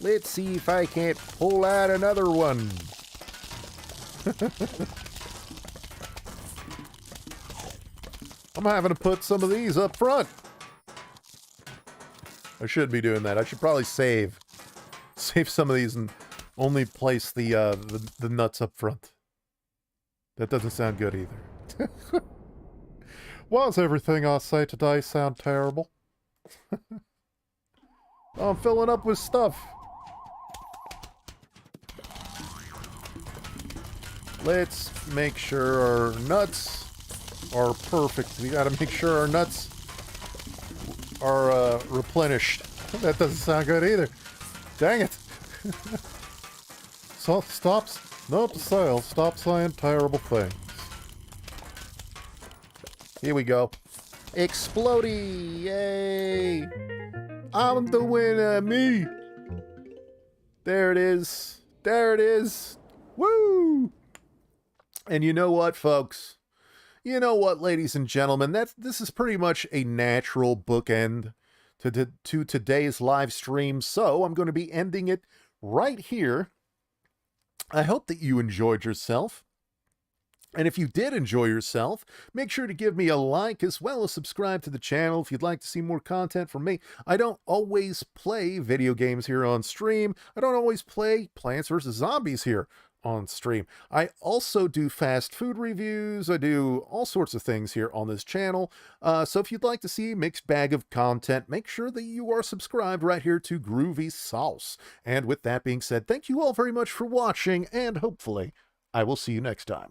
Let's see if I can't pull out another one. I'm having to put some of these up front. I should be doing that. I should probably save some of these and only place the nuts up front. That doesn't sound good either. Why does everything I say today sound terrible? I'm filling up with stuff. Let's make sure our nuts are perfect. We gotta make sure our nuts are replenished. That doesn't sound good either. Dang it. So note to self, stop saying terrible things. Here we go. Explodey! Yay! I'm the winner, me! There it is. There it is. Woo! And you know what, folks? You know what, ladies and gentlemen? This is pretty much a natural bookend to today's live stream, so I'm going to be ending it right here. I hope that you enjoyed yourself. And if you did enjoy yourself, make sure to give me a like as well as subscribe to the channel if you'd like to see more content from me. I don't always play video games here on stream. I don't always play Plants vs. Zombies here on stream. I also do fast food reviews. I do all sorts of things here on this channel. So if you'd like to see a mixed bag of content, make sure that you are subscribed right here to Groovy Sauce. And with that being said, thank you all very much for watching, and hopefully I will see you next time.